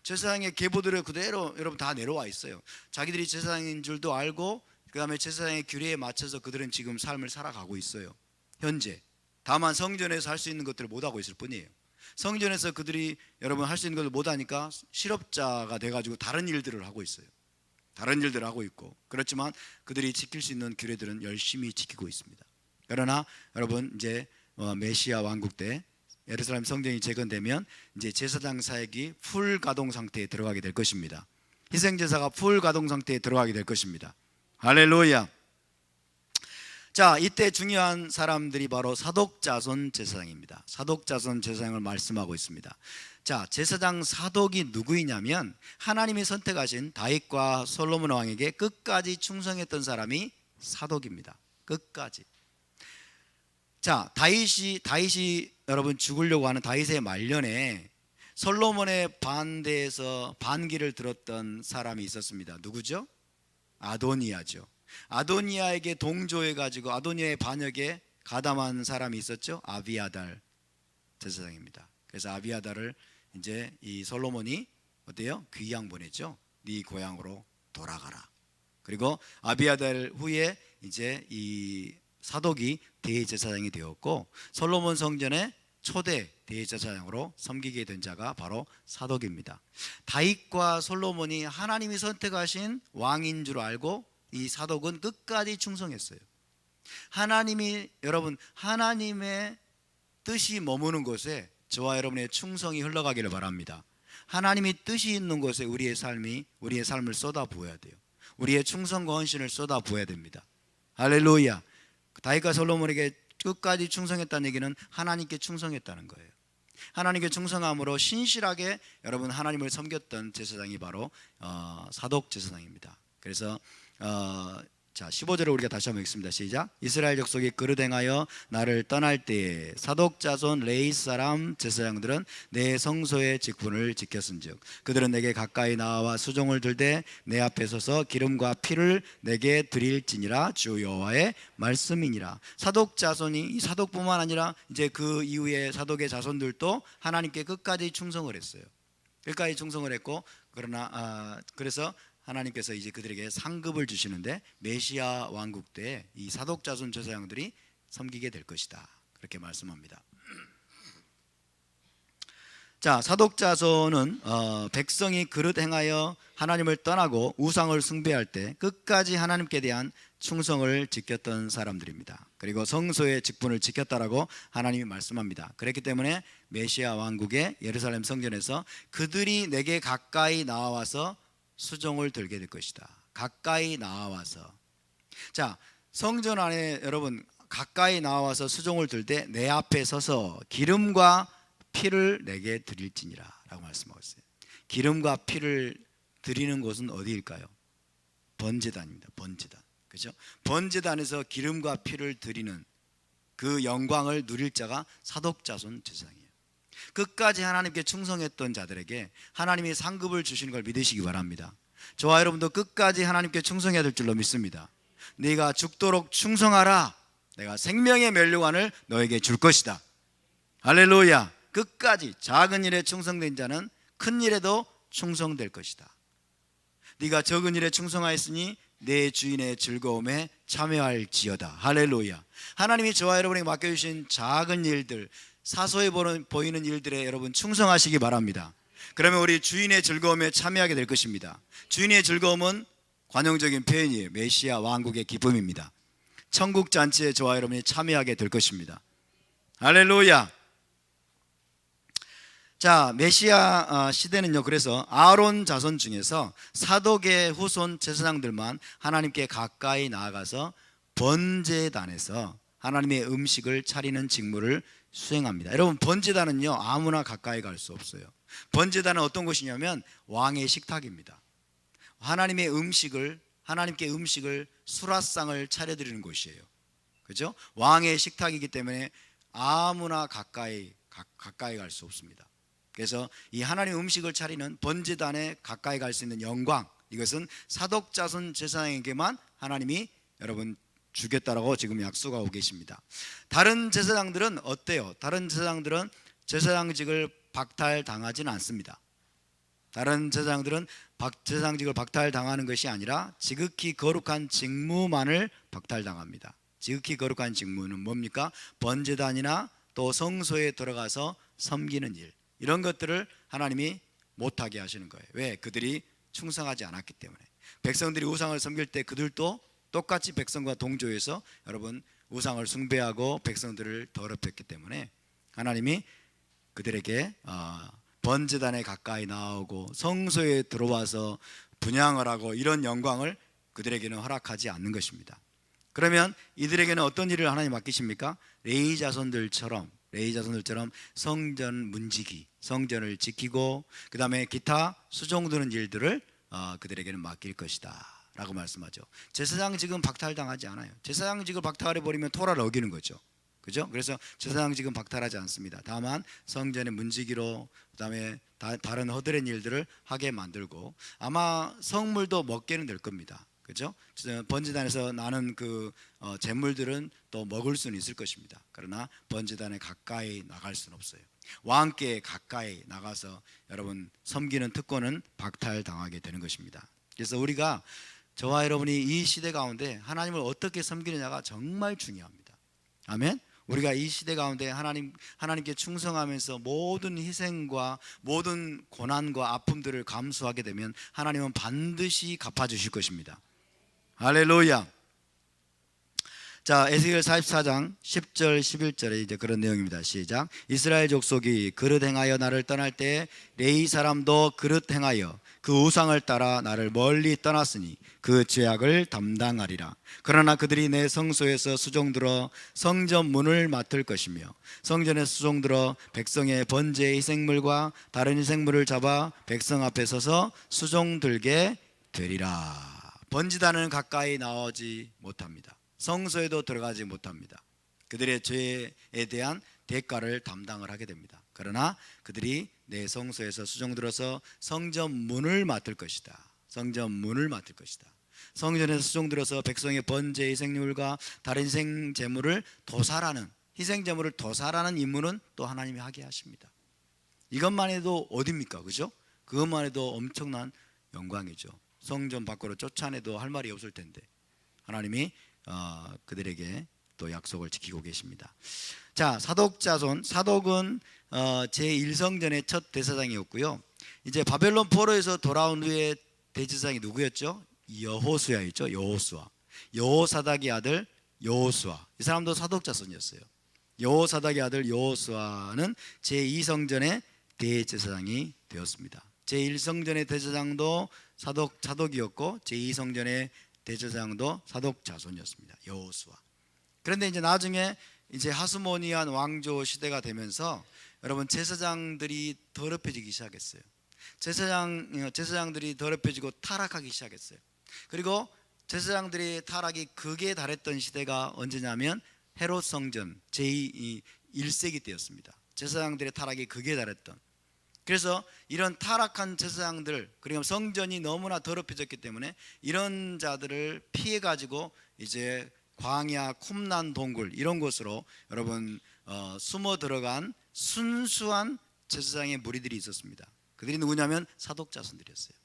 제사장의 계보들을 그대로 여러분 다 내려와 있어요. 자기들이 제사장인 줄도 알고, 그 다음에 제사장의 규례에 맞춰서 그들은 지금 삶을 살아가고 있어요. 현재. 다만 성전에서 할 수 있는 것들을 못하고 있을 뿐이에요. 성전에서 그들이 여러분 할 수 있는 것을 못하니까 실업자가 돼가지고 다른 일들을 하고 있어요. 다른 일들을 하고 있고, 그렇지만 그들이 지킬 수 있는 규례들은 열심히 지키고 있습니다. 그러나 여러분 이제 메시아 왕국 때 예루살렘 성전이 재건되면 이제 제사장 사역이 풀 가동 상태에 들어가게 될 것입니다. 희생제사가 풀 가동 상태에 들어가게 될 것입니다. 할렐루야. 자, 이때 중요한 사람들이 바로 사독자손 제사장입니다. 사독자손 제사장을 말씀하고 있습니다. 자, 제사장 사독이 누구이냐면 하나님이 선택하신 다윗과 솔로몬 왕에게 끝까지 충성했던 사람이 사독입니다. 끝까지. 자, 다윗이 여러분 죽으려고 하는 다윗의 말년에 솔로몬의 반대에서 반기를 들었던 사람이 있었습니다. 누구죠? 아도니아죠. 아도니아에게 동조해 가지고 아도니아의 반역에 가담한 사람이 있었죠. 아비아달 제사장입니다. 그래서 아비아달을 이제 이 솔로몬이 어때요? 귀양 보냈죠. 네 고향으로 돌아가라. 그리고 아비아달 후에 이제 이 사독이 대제사장이 되었고 솔로몬 성전의 초대 대제사장으로 섬기게 된 자가 바로 사독입니다. 다윗과 솔로몬이 하나님이 선택하신 왕인 줄 알고 이 사독은 끝까지 충성했어요. 여러분 하나님의 뜻이 머무는 곳에 저와 여러분의 충성이 흘러가기를 바랍니다. 하나님이 뜻이 있는 곳에 우리의 삶을 쏟아부어야 돼요. 우리의 충성과 헌신을 쏟아부어야 됩니다. 할렐루야. 다윗과 솔로몬에게 끝까지 충성했다는 얘기는 하나님께 충성했다는 거예요. 하나님께 충성함으로 신실하게 여러분 하나님을 섬겼던 제사장이 바로 사독 제사장입니다. 그래서 자 15절을 우리가 다시 한번 읽습니다. 시작. 이스라엘 족속이 그릇 행하여 나를 떠날 때에 사독 자손 레위 사람 제사장들은 내 성소의 직분을 지켰은즉 그들은 내게 가까이 나와 수종을 들되 내 앞에 서서 기름과 피를 내게 드릴지니라 주 여호와의 말씀이니라. 사독 자손이 이 사독뿐만 아니라 이제 그 이후에 사독의 자손들도 하나님께 끝까지 충성을 했어요. 끝까지 충성을 했고 그래서 하나님께서 이제 그들에게 상급을 주시는데 메시아 왕국 때 이 사독 자손 제사장들이 섬기게 될 것이다. 그렇게 말씀합니다. 자, 사독 자손은 백성이 그릇 행하여 하나님을 떠나고 우상을 숭배할 때 끝까지 하나님께 대한 충성을 지켰던 사람들입니다. 그리고 성소의 직분을 지켰다라고 하나님이 말씀합니다. 그렇기 때문에 메시아 왕국의 예루살렘 성전에서 그들이 내게 가까이 나와서 수종을 들게 될 것이다. 가까이 나와서. 자, 성전 안에 여러분 가까이 나와서 수종을 들 때 내 앞에 서서 기름과 피를 내게 드릴지니라 라고 말씀하고 있어요. 기름과 피를 드리는 곳은 어디일까요? 번제단입니다. 번제단. 그렇죠? 번제단에서 기름과 피를 드리는 그 영광을 누릴 자가 사독자손 제사장이에요. 끝까지 하나님께 충성했던 자들에게 하나님이 상급을 주시는 걸 믿으시기 바랍니다. 저와 여러분도 끝까지 하나님께 충성해야 될 줄로 믿습니다. 네가 죽도록 충성하라. 내가 생명의 면류관을 너에게 줄 것이다. 할렐루야. 끝까지 작은 일에 충성된 자는 큰 일에도 충성될 것이다. 네가 적은 일에 충성하였으니 내 주인의 즐거움에 참여할지어다. 할렐루야. 하나님이 저와 여러분에게 맡겨주신 작은 일들, 사소해 보이는 일들에 여러분 충성하시기 바랍니다. 그러면 우리 주인의 즐거움에 참여하게 될 것입니다. 주인의 즐거움은 관용적인 표현이에요. 메시아 왕국의 기쁨입니다. 천국 잔치에 저와 여러분이 참여하게 될 것입니다. 할렐루야. 자, 메시아 시대는요, 그래서 아론 자손 중에서 사독의 후손 제사장들만 하나님께 가까이 나아가서 번제단에서 하나님의 음식을 차리는 직무를 수행합니다. 여러분, 번제단은요 아무나 가까이 갈 수 없어요. 번제단은 어떤 곳이냐면 왕의 식탁입니다. 하나님께 음식을 수라상을 차려드리는 곳이에요. 그죠? 왕의 식탁이기 때문에 아무나 가까이 갈 수 없습니다. 그래서 이 하나님 음식을 차리는 번제단에 가까이 갈 수 있는 영광, 이것은 사독자손 제사장에게만 하나님이 여러분 주겠다라고 지금 약속하고 계십니다. 다른 제사장들은 어때요? 다른 제사장들은 제사장직을 박탈당하지는 않습니다. 다른 제사장들은 제사장직을 박탈당하는 것이 아니라 지극히 거룩한 직무만을 박탈당합니다. 지극히 거룩한 직무는 뭡니까? 번제단이나 또 성소에 들어가서 섬기는 일, 이런 것들을 하나님이 못하게 하시는 거예요. 왜? 그들이 충성하지 않았기 때문에. 백성들이 우상을 섬길 때 그들도 똑같이 백성과 동조해서 여러분 우상을 숭배하고 백성들을 더럽혔기 때문에 하나님이 그들에게 번제단에 가까이 나오고 성소에 들어와서 분향을 하고 이런 영광을 그들에게는 허락하지 않는 것입니다. 그러면 이들에게는 어떤 일을 하나님 맡기십니까? 레위 자손들처럼 성전 문지기, 성전을 지키고 그 다음에 기타 수종드는 일들을 그들에게는 맡길 것이다 라고 말씀하죠. 제사장직은 박탈당하지 않아요. 제사장직을 박탈해버리면 토라를 어기는 거죠. 그죠? 그래서 제사장직은 박탈하지 않습니다. 다만 성전의 문지기로 그다음에 다른 허드렛 일들을 하게 만들고 아마 성물도 먹게는 될 겁니다. 그죠? 번제단에서 나는 그 제물들은 또 먹을 수는 있을 것입니다. 그러나 번제단에 가까이 나갈 수는 없어요. 왕께 가까이 나가서 여러분 섬기는 특권은 박탈당하게 되는 것입니다. 그래서 우리가 저와 여러분이 이 시대 가운데 하나님을 어떻게 섬기느냐가 정말 중요합니다. 아멘. 우리가 이 시대 가운데 하나님께 충성하면서 모든 희생과 모든 고난과 아픔들을 감수하게 되면 하나님은 반드시 갚아주실 것입니다. 할렐루야. 자, 에스겔 44장 10절 11절에 이제 그런 내용입니다. 시작. 이스라엘 족속이 그릇 행하여 나를 떠날 때 레위 사람도 그릇 행하여 그 우상을 따라 나를 멀리 떠났으니 그 죄악을 담당하리라. 그러나 그들이 내 성소에서 수종들어 성전 문을 맡을 것이며 성전에 수종들어 백성의 번제 희생물과 다른 희생물을 잡아 백성 앞에 서서 수종들게 되리라. 번제단은 가까이 나오지 못합니다. 성소에도 들어가지 못합니다. 그들의 죄에 대한 대가를 담당을 하게 됩니다. 그러나 그들이 내 성소에서 수종들어서 성전 문을 맡을 것이다. 성전 문을 맡을 것이다. 성전에서 수종들어서 백성의 번제 희생물과 다른 희생 제물을 도살하는, 희생 제물을 도살하는 임무는 또 하나님이 하게 하십니다. 이것만 해도 어딥니까? 그죠? 그것만 해도 엄청난 영광이죠. 성전 밖으로 쫓아내도 할 말이 없을 텐데 하나님이 그들에게 또 약속을 지키고 계십니다. 자, 사독자손, 사독은 제1성전의 첫 대제사장이었고요. 이제 바벨론 포로에서 돌아온 후에 대제사장이 누구였죠? 여호수아였죠. 여호사닥의 아들 여호수아. 이 사람도 사독자손이었어요. 여호사닥의 아들 여호수아는 제2성전의 대제사장이 되었습니다. 제1성전의 대제사장도 사독이었고 제2성전의 대제사장도 사독 자손이었습니다. 여호수아. 그런데 이제 나중에 이제 하스모니안 왕조 시대가 되면서 여러분 제사장들이 더럽혀지기 시작했어요. 제사장들이 더럽혀지고 타락하기 시작했어요. 그리고 제사장들이 타락이 극에 달했던 시대가 언제냐면 헤롯 성전 제1세기 때였습니다. 제사장들의 타락이 극에 달했던. 그래서 이런 타락한 제사장들, 그리고 성전이 너무나 더럽혀졌기 때문에 이런 자들을 피해 가지고 이제 광야, 쿰란 동굴 이런 곳으로 여러분 숨어 들어간 순수한 제사장의 무리들이 있었습니다. 그들이 누구냐면 사독 자손들이었어요.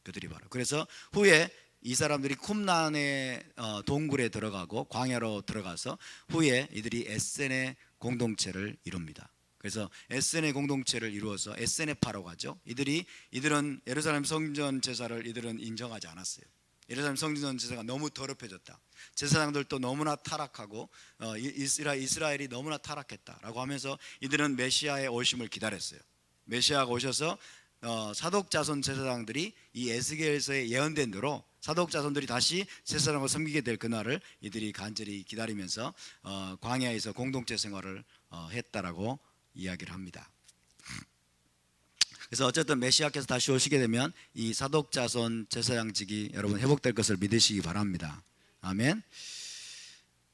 그들이 바로. 그래서 후에 이 사람들이 쿰란의 동굴에 들어가고 광야로 들어가서 후에 이들이 에센의 공동체를 이룹니다. 그래서 에센의 공동체를 이루어서 에센의파로 가죠. 이들은 예루살렘 성전 제사를 이들은 인정하지 않았어요. 예루살렘 성전 제사가 너무 더럽혀졌다. 제사장들도 너무나 타락하고 이스라엘이 너무나 타락했다라고 하면서 이들은 메시아의 오심을 기다렸어요. 메시아가 오셔서 사독자손 제사장들이 이 에스겔서에 예언된 대로 사독자손들이 다시 제사장을 섬기게 될 그날을 이들이 간절히 기다리면서 광야에서 공동체 생활을 했다라고 이야기를 합니다. 그래서 어쨌든 메시아께서 다시 오시게 되면 이 사독자손 제사장직이 여러분 회복될 것을 믿으시기 바랍니다. 아멘.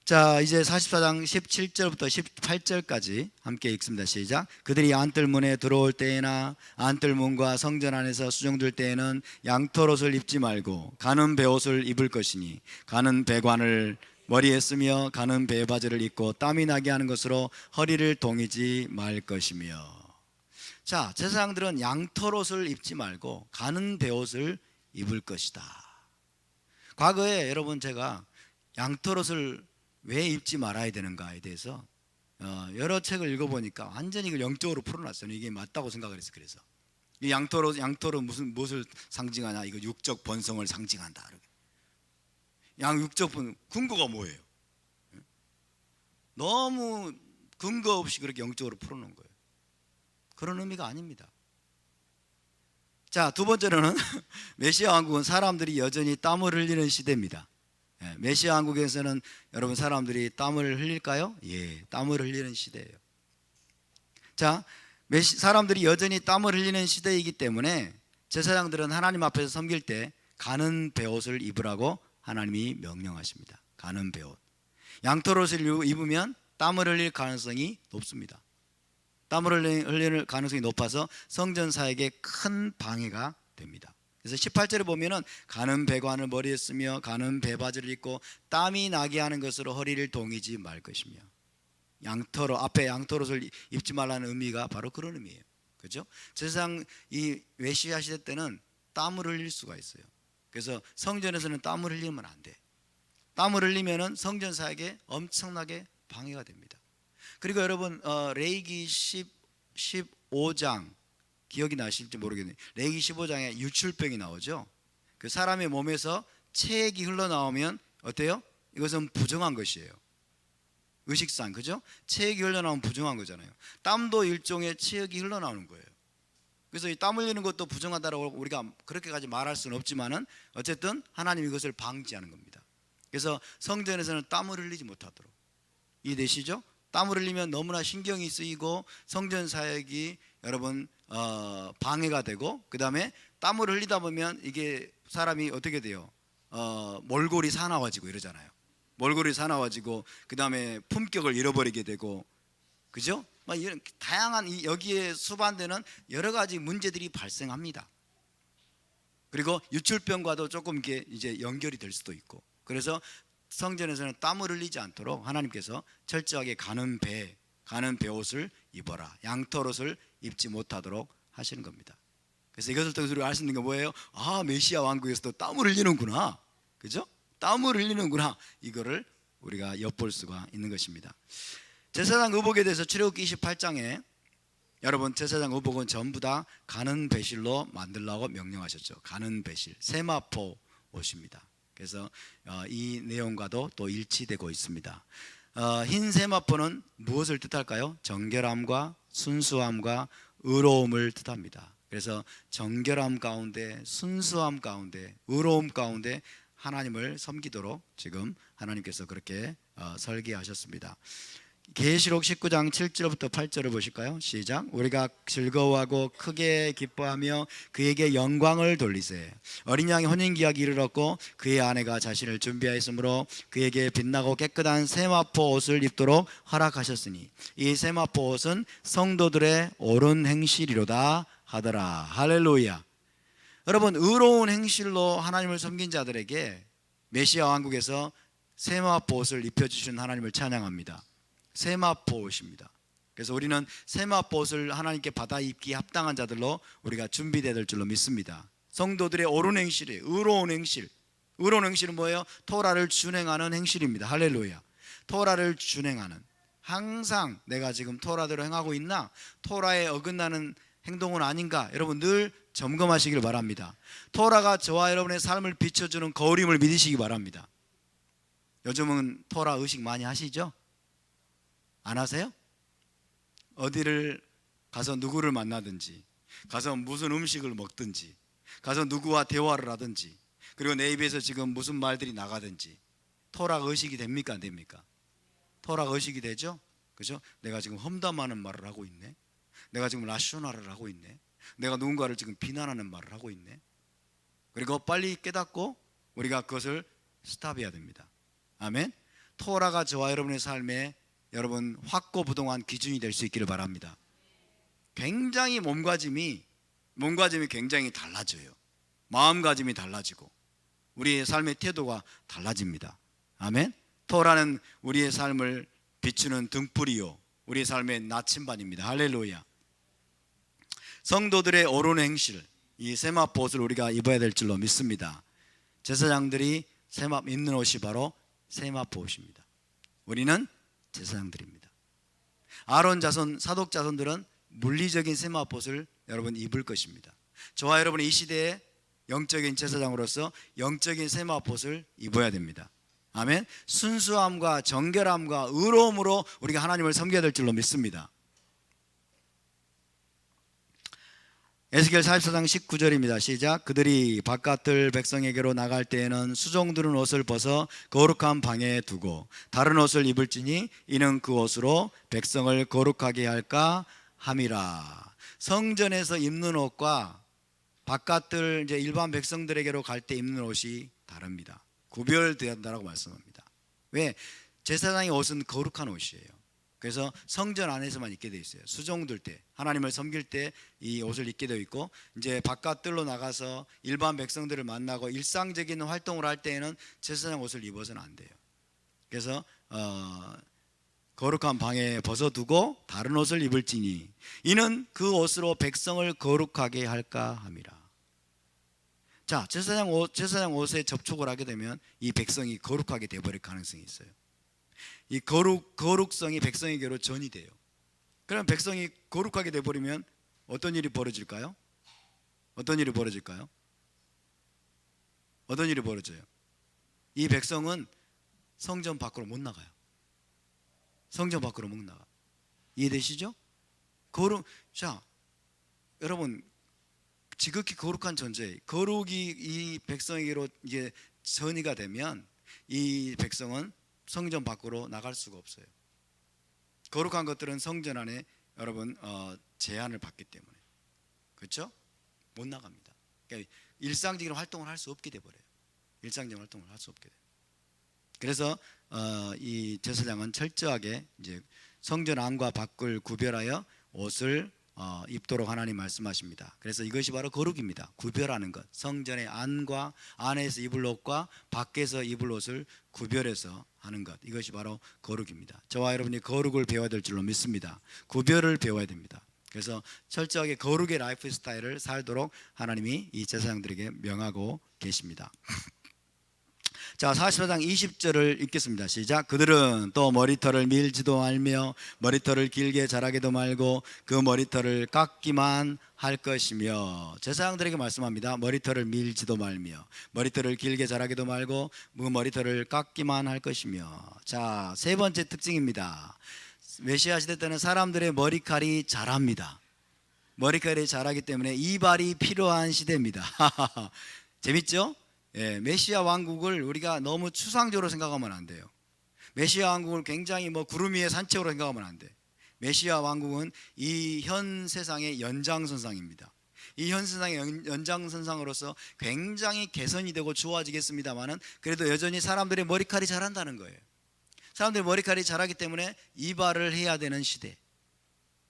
자, 이제 44장 17절부터 18절까지 함께 읽습니다. 시작. 그들이 안뜰문에 들어올 때에나 안뜰문과 성전 안에서 수종들 때에는 양털옷을 입지 말고 가는 베옷을 입을 것이니 가는 배관을 머리에 쓰며 가는 배바지를 입고 땀이 나게 하는 것으로 허리를 동이지 말 것이며. 자, 제사장들은 양털옷을 입지 말고 가는 베옷을 입을 것이다. 과거에 여러분 제가 양털옷을 왜 입지 말아야 되는가에 대해서 여러 책을 읽어보니까 완전히 이걸 영적으로 풀어놨어요. 이게 맞다고 생각을 했어요. 그래서 이 양털은 무엇을 상징하냐? 이거 육적 본성을 상징한다. 육적 근거가 뭐예요? 너무 근거 없이 그렇게 영적으로 풀어놓은 거예요. 그런 의미가 아닙니다. 자, 두 번째로는 메시아 왕국은 사람들이 여전히 땀을 흘리는 시대입니다. 메시아 왕국에서는 여러분 사람들이 땀을 흘릴까요? 예, 땀을 흘리는 시대예요. 자, 사람들이 여전히 땀을 흘리는 시대이기 때문에 제사장들은 하나님 앞에서 섬길 때 가는 베옷을 입으라고 하나님이 명령하십니다. 가는 베옷. 양털옷을 입으면 땀을 흘릴 가능성이 높습니다. 땀을 흘릴 가능성이 높아서 성전 사역에 큰 방해가 됩니다. 그래서 18절에 보면은 가는 배관을 머리에 쓰며 가는 배바지를 입고 땀이 나게 하는 것으로 허리를 동이지 말 것이며, 양털옷, 앞에 양털옷을 입지 말라는 의미가 바로 그런 의미예요. 그렇죠? 제사장 이 메시아 시대 때는 땀을 흘릴 수가 있어요. 그래서 성전에서는 땀을 흘리면 안 돼. 땀을 흘리면은 성전 사역에 엄청나게 방해가 됩니다. 그리고 여러분 레위기 15장 기억이 나실지 모르겠네요. 레위기 15장에 유출병이 나오죠. 그 사람의 몸에서 체액이 흘러나오면 어때요? 이것은 부정한 것이에요. 의식상, 그죠? 체액이 흘러나오면 부정한 거잖아요. 땀도 일종의 체액이 흘러나오는 거예요. 그래서 이 땀 흘리는 것도 부정하다라고 우리가 그렇게까지 말할 수는 없지만은 어쨌든 하나님이 이것을 방지하는 겁니다. 그래서 성전에서는 땀을 흘리지 못하도록, 이해되시죠? 땀을 흘리면 너무나 신경이 쓰이고 성전 사역이 여러분 방해가 되고, 그 다음에 땀을 흘리다 보면 이게 사람이 어떻게 돼요? 몰골이 사나워지고 이러잖아요. 몰골이 사나워지고 그 다음에 품격을 잃어버리게 되고, 그죠? 이런 다양한 여기에 수반되는 여러 가지 문제들이 발생합니다. 그리고 유출병과도 조금 이게 이제 연결이 될 수도 있고, 그래서 성전에서는 땀을 흘리지 않도록 하나님께서 철저하게 가는 베옷을 입어라, 양털옷을 입지 못하도록 하시는 겁니다. 그래서 이것을 통해서 우리가 알 수 있는 게 뭐예요? 아, 메시아 왕국에서도 땀을 흘리는구나, 그죠? 땀을 흘리는구나, 이거를 우리가 엿볼 수가 있는 것입니다. 제사장 의복에 대해서 출애굽기 28장에 여러분 제사장 의복은 전부 다 가는 배실로 만들라고 명령하셨죠. 가는 배실, 세마포 옷입니다. 그래서 이 내용과도 또 일치되고 있습니다. 흰 세마포는 무엇을 뜻할까요? 정결함과 순수함과 의로움을 뜻합니다. 그래서 정결함 가운데, 순수함 가운데, 의로움 가운데 하나님을 섬기도록 지금 하나님께서 그렇게 설계하셨습니다. 계시록 19장 7절부터 8절을 보실까요? 시작. 우리가 즐거워하고 크게 기뻐하며 그에게 영광을 돌리세. 어린 양이 혼인기약이 이르렀고 그의 아내가 자신을 준비하였으므로 그에게 빛나고 깨끗한 세마포 옷을 입도록 허락하셨으니 이 세마포 옷은 성도들의 옳은 행실이로다 하더라. 할렐루야. 여러분, 의로운 행실로 하나님을 섬긴 자들에게 메시아 왕국에서 세마포 옷을 입혀주신 하나님을 찬양합니다. 세마포 옷입니다. 그래서 우리는 세마포 옷을 하나님께 받아 입기에 합당한 자들로 우리가 준비되어야 될 줄로 믿습니다. 성도들의 옳은 행실이에요. 의로운 행실. 의로운 행실은 뭐예요? 토라를 준행하는 행실입니다. 할렐루야. 토라를 준행하는, 항상 내가 지금 토라대로 행하고 있나? 토라에 어긋나는 행동은 아닌가? 여러분 늘 점검하시길 바랍니다. 토라가 저와 여러분의 삶을 비춰주는 거울임을 믿으시기 바랍니다. 요즘은 토라 의식 많이 하시죠? 안 하세요? 어디를 가서 누구를 만나든지, 가서 무슨 음식을 먹든지, 가서 누구와 대화를 하든지, 그리고 내 입에서 지금 무슨 말들이 나가든지 토라 의식이 됩니까? 안 됩니까? 토라 의식이 되죠? 그죠? 내가 지금 험담하는 말을 하고 있네. 내가 지금 라쇼나를 하고 있네. 내가 누군가를 지금 비난하는 말을 하고 있네. 그리고 빨리 깨닫고 우리가 그것을 스탑해야 됩니다. 아멘. 토라가 저와 여러분의 삶에 여러분 확고부동한 기준이 될 수 있기를 바랍니다. 굉장히 몸가짐이 굉장히 달라져요. 마음가짐이 달라지고 우리의 삶의 태도가 달라집니다. 아멘. 토라는 우리의 삶을 비추는 등불이요 우리의 삶의 나침반입니다. 할렐루야. 성도들의 옳은 행실, 이 세마포 옷을 우리가 입어야 될 줄로 믿습니다. 제사장들이 입는 옷이 바로 세마포 옷입니다. 우리는 제사장들입니다. 아론 자손, 사독 자손들은 물리적인 세마포 옷을 여러분 입을 것입니다. 저와 여러분은 이 시대에 영적인 제사장으로서 영적인 세마포 옷을 입어야 됩니다. 아멘. 순수함과 정결함과 의로움으로 우리가 하나님을 섬겨야 될 줄로 믿습니다. 에스겔 44장 19절입니다. 시작. 그들이 바깥들 백성에게로 나갈 때에는 수종들은 옷을 벗어 거룩한 방에 두고 다른 옷을 입을지니 이는 그 옷으로 백성을 거룩하게 할까 함이라. 성전에서 입는 옷과 바깥들 이제 일반 백성들에게로 갈 때 입는 옷이 다릅니다. 구별된다라고 말씀합니다. 왜? 제사장의 옷은 거룩한 옷이에요. 그래서 성전 안에서만 입게 되어 있어요. 수종들 때 하나님을 섬길 때 이 옷을 입게 되어 있고, 이제 바깥들로 나가서 일반 백성들을 만나고 일상적인 활동을 할 때에는 제사장 옷을 입어서는 안 돼요. 그래서 거룩한 방에 벗어두고 다른 옷을 입을지니 이는 그 옷으로 백성을 거룩하게 할까 함이라. 자, 제사장 옷에 접촉을 하게 되면 이 백성이 거룩하게 되어버릴 가능성이 있어요. 이 거룩성이 백성에게로 전이 돼요. 그럼 백성이 거룩하게 되어버리면 어떤 일이 벌어질까요? 어떤 일이 벌어질까요? 어떤 일이 벌어져요? 이 백성은 성전 밖으로 못 나가요. 성전 밖으로 못 나가. 이해되시죠? 자, 여러분, 지극히 거룩한 존재, 거룩이 이 백성에게로 이제 전이가 되면 이 백성은 성전 밖으로 나갈 수가 없어요. 거룩한 것들은 성전 안에 여러분 제한을 받기 때문에, 그렇죠? 못 나갑니다. 그러니까 일상적인 활동을 할 수 없게 돼 버려요. 일상적인 활동을 할 수 없게 돼요. 그래서 이 제사장은 철저하게 이제 성전 안과 밖을 구별하여 옷을 입도록 하나님 말씀하십니다. 그래서 이것이 바로 거룩입니다. 구별하는 것. 성전의 안과 안에서 입을 옷과 밖에서 입을 옷을 구별해서 하는 것. 이것이 바로 거룩입니다. 저와 여러분이 거룩을 배워야 될 줄로 믿습니다. 구별을 배워야 됩니다. 그래서 철저하게 거룩의 라이프 스타일을 살도록 하나님이 이 제사장들에게 명하고 계십니다. 자, 44장 20절을 읽겠습니다. 시작. 그들은 또 머리털을 밀지도 말며 머리털을 길게 자라게도 말고 그 머리털을 깎기만 할 것이며. 제사장들에게 말씀합니다. 머리털을 밀지도 말며 머리털을 길게 자라게도 말고 그 머리털을 깎기만 할 것이며. 자, 세 번째 특징입니다. 메시아 시대 때는 사람들의 머리칼이 자랍니다. 머리칼이 자라기 때문에 이발이 필요한 시대입니다. 재밌죠? 예, 메시아 왕국을 우리가 너무 추상적으로 생각하면 안 돼요. 메시아 왕국을 굉장히 구름 위의 산책으로 생각하면 안 돼. 메시아 왕국은 이 현 세상의 연장선상입니다. 이 현 세상의 연장선상으로서 굉장히 개선이 되고 좋아지겠습니다만은 그래도 여전히 사람들의 머리칼이 자란다는 거예요. 사람들의 머리칼이 자라기 때문에 이발을 해야 되는 시대,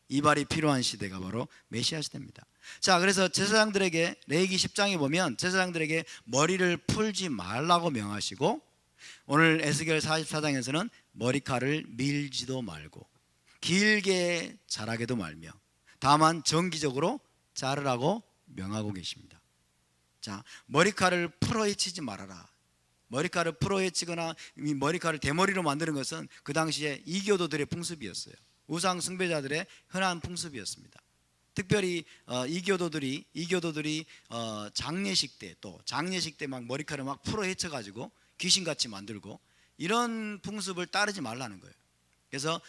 이발이 필요한 시대가 바로 메시아 시대입니다. 자, 그래서 제사장들에게 레위기 10장에 보면 제사장들에게 머리를 풀지 말라고 명하시고, 오늘 에스겔 44장에서는 머리칼을 밀지도 말고 길게 자라게도 말며 다만 정기적으로 자르라고 명하고 계십니다. 자, 머리칼을 풀어헤치지 말아라. 머리칼을 풀어헤치거나 머리칼을 대머리로 만드는 것은 그 당시에 이교도들의 풍습이었어요. 우상 숭배자들의 흔한 풍습이었습니다. 특별히 이교도들이 장례식 때 막 머리카락을 막 풀어 헤쳐 가지고 귀신같이 만들고 이런 풍습을 따르지 말라는 거예요. 그래서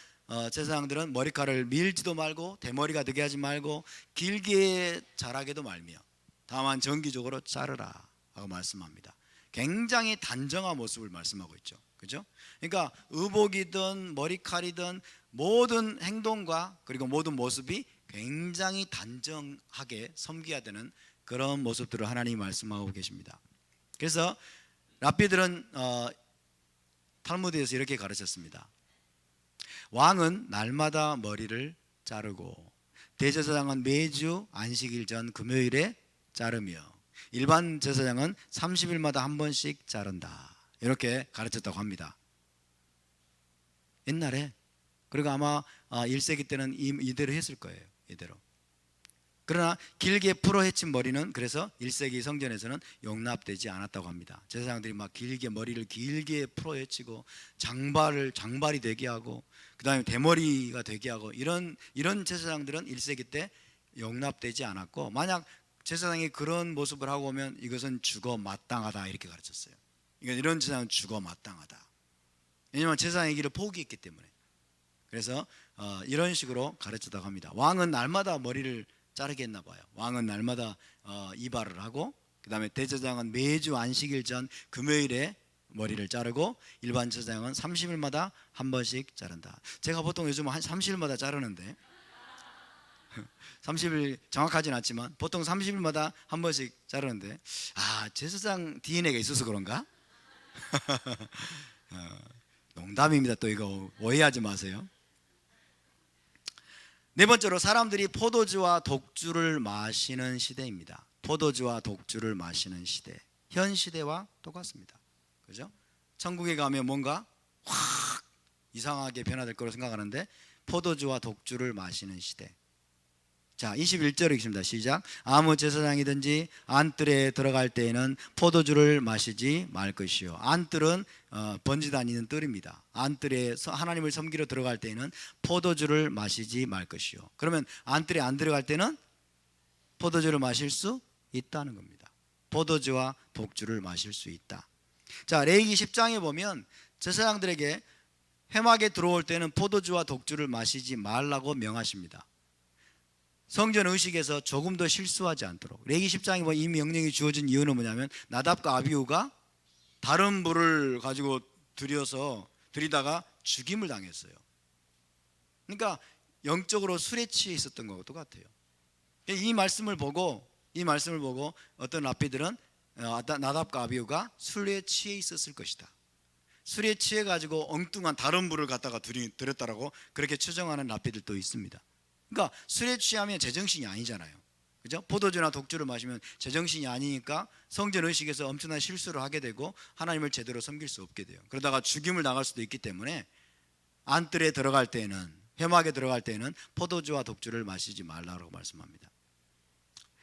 제사장들은 머리카락을 밀지도 말고 대머리가 되게 하지 말고 길게 자라게도 말며 다만 정기적으로 자르라 하고 말씀합니다. 굉장히 단정한 모습을 말씀하고 있죠. 그죠? 그러니까 의복이든 머리칼이든 모든 행동과 그리고 모든 모습이 굉장히 단정하게 섬겨야 되는 그런 모습들을 하나님이 말씀하고 계십니다. 그래서 랍비들은 탈무드에서 이렇게 가르쳤습니다. 왕은 날마다 머리를 자르고 대제사장은 매주 안식일 전 금요일에 자르며 일반 제사장은 30일마다 한 번씩 자른다. 이렇게 가르쳤다고 합니다. 옛날에. 그리고 아마 1세기 때는 이대로 했을 거예요. 이대로. 그러나 길게 풀어헤친 머리는 그래서 1세기 성전에서는 용납되지 않았다고 합니다. 제사장들이 막 머리를 길게 풀어헤치고 장발이 되게 하고 그 다음에 대머리가 되게 하고 이런 제사장들은 1세기 때 용납되지 않았고, 만약 제사장이 그런 모습을 하고 오면 이것은 죽어 마땅하다 이렇게 가르쳤어요. 이런 제사장은 죽어 마땅하다. 왜냐하면 제사장의 길을 포기했기 때문에. 그래서 이런 식으로 가르쳤다고 합니다. 왕은 날마다 머리를 자르게 했나 봐요. 왕은 날마다 이발을 하고, 그 다음에 대제사장은 매주 안식일 전 금요일에 머리를 자르고, 일반 제사장은 30일마다 한 번씩 자른다. 제가 보통 요즘 한 30일마다 자르는데 30일 정확하진 않지만 보통 30일마다 한 번씩 자르는데, 제사장 DNA가 있어서 그런가? 농담입니다. 또 이거 오해하지 마세요. 네 번째로, 사람들이 포도주와 독주를 마시는 시대입니다. 포도주와 독주를 마시는 시대, 현 시대와 똑같습니다. 그죠? 천국에 가면 뭔가 확 이상하게 변화될 거라고 생각하는데, 포도주와 독주를 마시는 시대. 자, 21절 읽습니다. 시작. 아무 제사장이든지 안뜰에 들어갈 때에는 포도주를 마시지 말 것이요. 안뜰은 번지 다니는 뜰입니다. 안뜰에 하나님을 섬기러 들어갈 때에는 포도주를 마시지 말 것이요. 그러면 안뜰에 안 들어갈 때는 포도주를 마실 수 있다는 겁니다. 포도주와 독주를 마실 수 있다. 자, 레위기 10장에 보면 제사장들에게 회막에 들어올 때는 포도주와 독주를 마시지 말라고 명하십니다. 성전 의식에서 조금 더 실수하지 않도록. 레위기 10장에 보면 이 명령이 주어진 이유는 뭐냐면, 나답과 아비후가 다른 불을 가지고 들이다가 죽임을 당했어요. 그러니까 영적으로 술에 취해 있었던 것과 똑같아요. 이 말씀을 보고 어떤 랍비들은 나답과 아비후가 술에 취해 있었을 것이다, 술에 취해 가지고 엉뚱한 다른 불을 갖다가 들였다라고 그렇게 추정하는 랍비들도 있습니다. 그러니까 술에 취하면 제정신이 아니잖아요. 그죠? 포도주나 독주를 마시면 제정신이 아니니까 성전 의식에서 엄청난 실수를 하게 되고 하나님을 제대로 섬길 수 없게 돼요. 그러다가 죽임을 당할 수도 있기 때문에 안뜰에 들어갈 때는, 회막에 들어갈 때는 포도주와 독주를 마시지 말라고 말씀합니다.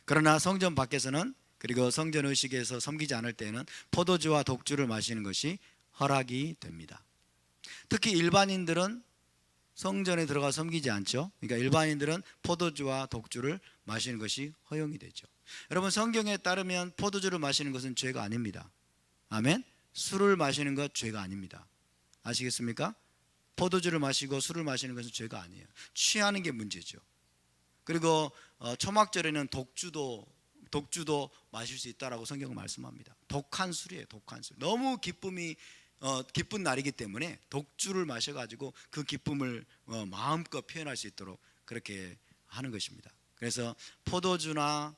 그러나 성전 밖에서는, 그리고 성전 의식에서 섬기지 않을 때는 포도주와 독주를 마시는 것이 허락이 됩니다. 특히 일반인들은 성전에 들어가 섬기지 않죠. 그러니까 일반인들은 포도주와 독주를 마시는 것이 허용이 되죠. 여러분, 성경에 따르면 포도주를 마시는 것은 죄가 아닙니다. 아멘. 술을 마시는 것 죄가 아닙니다. 아시겠습니까? 포도주를 마시고 술을 마시는 것은 죄가 아니에요. 취하는 게 문제죠. 그리고 초막절에는 독주도 마실 수 있다라고 성경은 말씀합니다. 독한 술이에요. 독한 술. 너무 기쁜 날이기 때문에 독주를 마셔가지고 그 기쁨을 마음껏 표현할 수 있도록 그렇게 하는 것입니다. 그래서 포도주나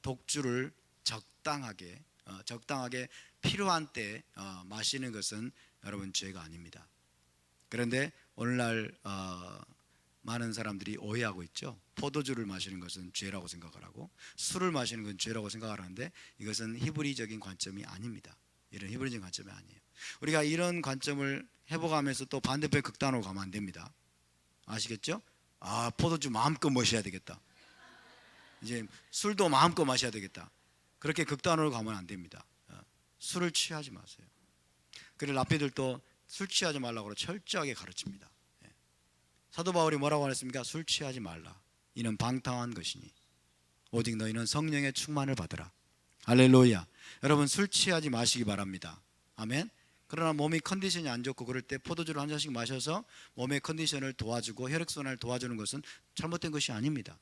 독주를 적당하게 필요한 때 마시는 것은 여러분 죄가 아닙니다. 그런데 오늘날 많은 사람들이 오해하고 있죠. 포도주를 마시는 것은 죄라고 생각을 하고 술을 마시는 건 죄라고 생각을 하는데, 이것은 히브리적인 관점이 아닙니다. 이런 히브리적인 관점이 아니에요. 우리가 이런 관점을 회복하면서 또 반대편 극단으로 가면 안 됩니다. 아시겠죠? 포도주 마음껏 마셔야 되겠다, 이제 술도 마음껏 마셔야 되겠다, 그렇게 극단으로 가면 안 됩니다. 술을 취하지 마세요. 그래서 랍비들도 술 취하지 말라고 철저하게 가르칩니다. 사도 바울이 뭐라고 했습니까? 술 취하지 말라. 이는 방탕한 것이니 오직 너희는 성령의 충만을 받으라. 할렐루야. 여러분, 술 취하지 마시기 바랍니다. 아멘. 그러나 몸이 컨디션이 안 좋고 그럴 때 포도주를 한 잔씩 마셔서 몸의 컨디션을 도와주고 혈액순환을 도와주는 것은 잘못된 것이 아닙니다.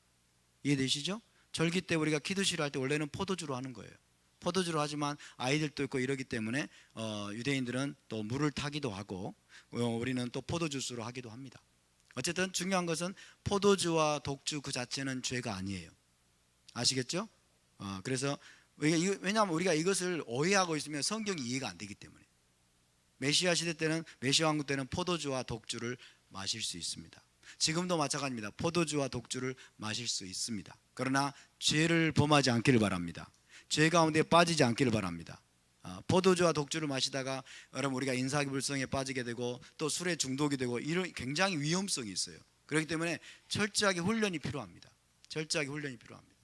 이해되시죠? 절기 때 우리가 키두시를 할 때 원래는 포도주로 하는 거예요. 포도주로 하지만 아이들도 있고 이러기 때문에 유대인들은 또 물을 타기도 하고 우리는 또 포도주스로 하기도 합니다. 어쨌든 중요한 것은 포도주와 독주 그 자체는 죄가 아니에요. 아시겠죠? 그래서 왜냐하면 우리가 이것을 오해하고 있으면 성경이 이해가 안 되기 때문에. 메시아 시대 때는, 메시아 왕국 때는 포도주와 독주를 마실 수 있습니다. 지금도 마찬가지입니다. 포도주와 독주를 마실 수 있습니다. 그러나 죄를 범하지 않기를 바랍니다. 죄 가운데 빠지지 않기를 바랍니다. 포도주와 독주를 마시다가 여러분 우리가 인사불성에 빠지게 되고 또 술에 중독이 되고 이런 굉장히 위험성이 있어요. 그렇기 때문에 철저하게 훈련이 필요합니다. 철저하게 훈련이 필요합니다.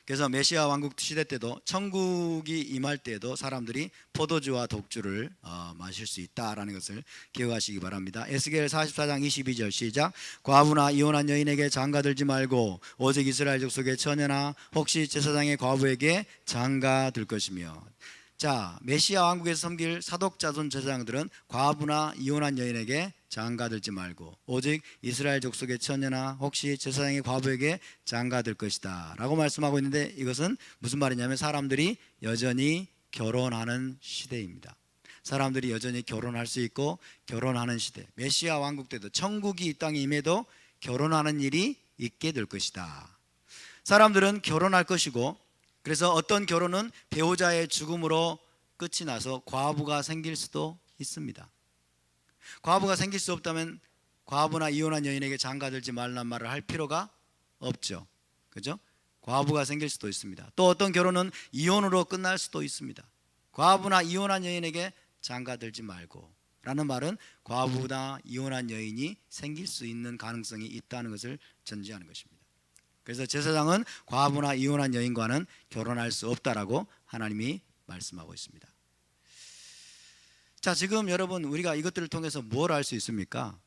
그래서 메시아 왕국 시대 때도, 천국이 임할 때도 사람들이 포도주와 독주를 마실 수 있다라는 것을 기억하시기 바랍니다. 에스겔 44장 22절 시작. 과부나 이혼한 여인에게 장가들지 말고 오직 이스라엘 족속의 처녀나 혹시 제사장의 과부에게 장가들 것이며. 자, 메시아 왕국에서 섬길 사독자손 제사장들은 과부나 이혼한 여인에게 장가들지 말고 오직 이스라엘 족속의 처녀나 혹시 제사장의 과부에게 장가들 것이다 라고 말씀하고 있는데, 이것은 무슨 말이냐면 사람들이 여전히 결혼하는 시대입니다. 사람들이 여전히 결혼할 수 있고 결혼하는 시대, 메시아 왕국 때도 천국이 이 땅에 임해도 결혼하는 일이 있게 될 것이다. 사람들은 결혼할 것이고, 그래서 어떤 결혼은 배우자의 죽음으로 끝이 나서 과부가 생길 수도 있습니다. 과부가 생길 수 없다면 과부나 이혼한 여인에게 장가들지 말란 말을 할 필요가 없죠. 그죠? 과부가 생길 수도 있습니다. 또 어떤 결혼은 이혼으로 끝날 수도 있습니다. 과부나 이혼한 여인에게 장가들지 말고 라는 말은 과부나 이혼한 여인이 생길 수 있는 가능성이 있다는 것을 전제하는 것입니다. 그래서 제사장은 과부나 이혼한 여인과는 결혼할 수 없다라고 하나님이 말씀하고 있습니다. 자, 지금 여러분, 우리가 이것들을 통해서 뭘 알 수 있습니까?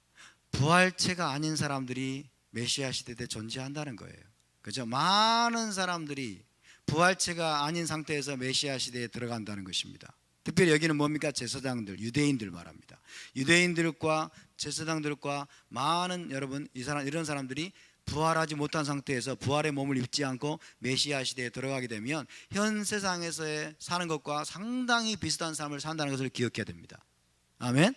부활체가 아닌 사람들이 메시아 시대 때 존재한다는 거예요. 그죠? 많은 사람들이 부활체가 아닌 상태에서 메시아 시대에 들어간다는 것입니다. 특별히 여기는 뭡니까? 제사장들, 유대인들 말합니다. 유대인들과 제사장들과 많은 여러분, 이런 사람들이 부활하지 못한 상태에서 부활의 몸을 입지 않고 메시아 시대에 들어가게 되면 현 세상에서의 사는 것과 상당히 비슷한 삶을 산다는 것을 기억해야 됩니다. 아멘.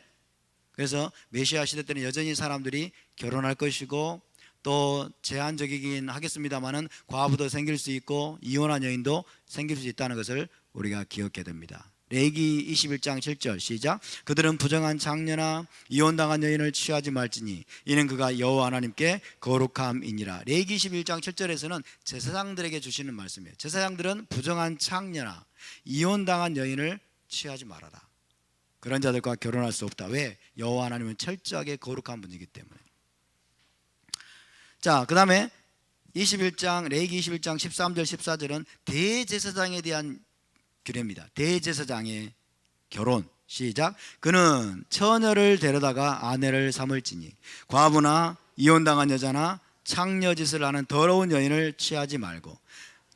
그래서 메시아 시대 때는 여전히 사람들이 결혼할 것이고, 또 제한적이긴 하겠습니다만은 과부도 생길 수 있고 이혼한 여인도 생길 수 있다는 것을 우리가 기억해야 됩니다. 레위기 21장 7절 시작. 그들은 부정한 장녀나 이혼당한 여인을 취하지 말지니 이는 그가 여호와 하나님께 거룩함이니라. 레위기 21장 7절에서는 제사장들에게 주시는 말씀이에요. 제사장들은 부정한 장녀나 이혼당한 여인을 취하지 말아라. 그런 자들과 결혼할 수 없다. 왜? 여호와 하나님은 철저하게 거룩한 분이기 때문에. 자, 그 다음에 레위기 21장 13절 14절은 대제사장에 대한 규례입니다. 대제사장의 결혼 시작. 그는 처녀를 데려다가 아내를 삼을지니 과부나 이혼당한 여자나 창녀짓을 하는 더러운 여인을 취하지 말고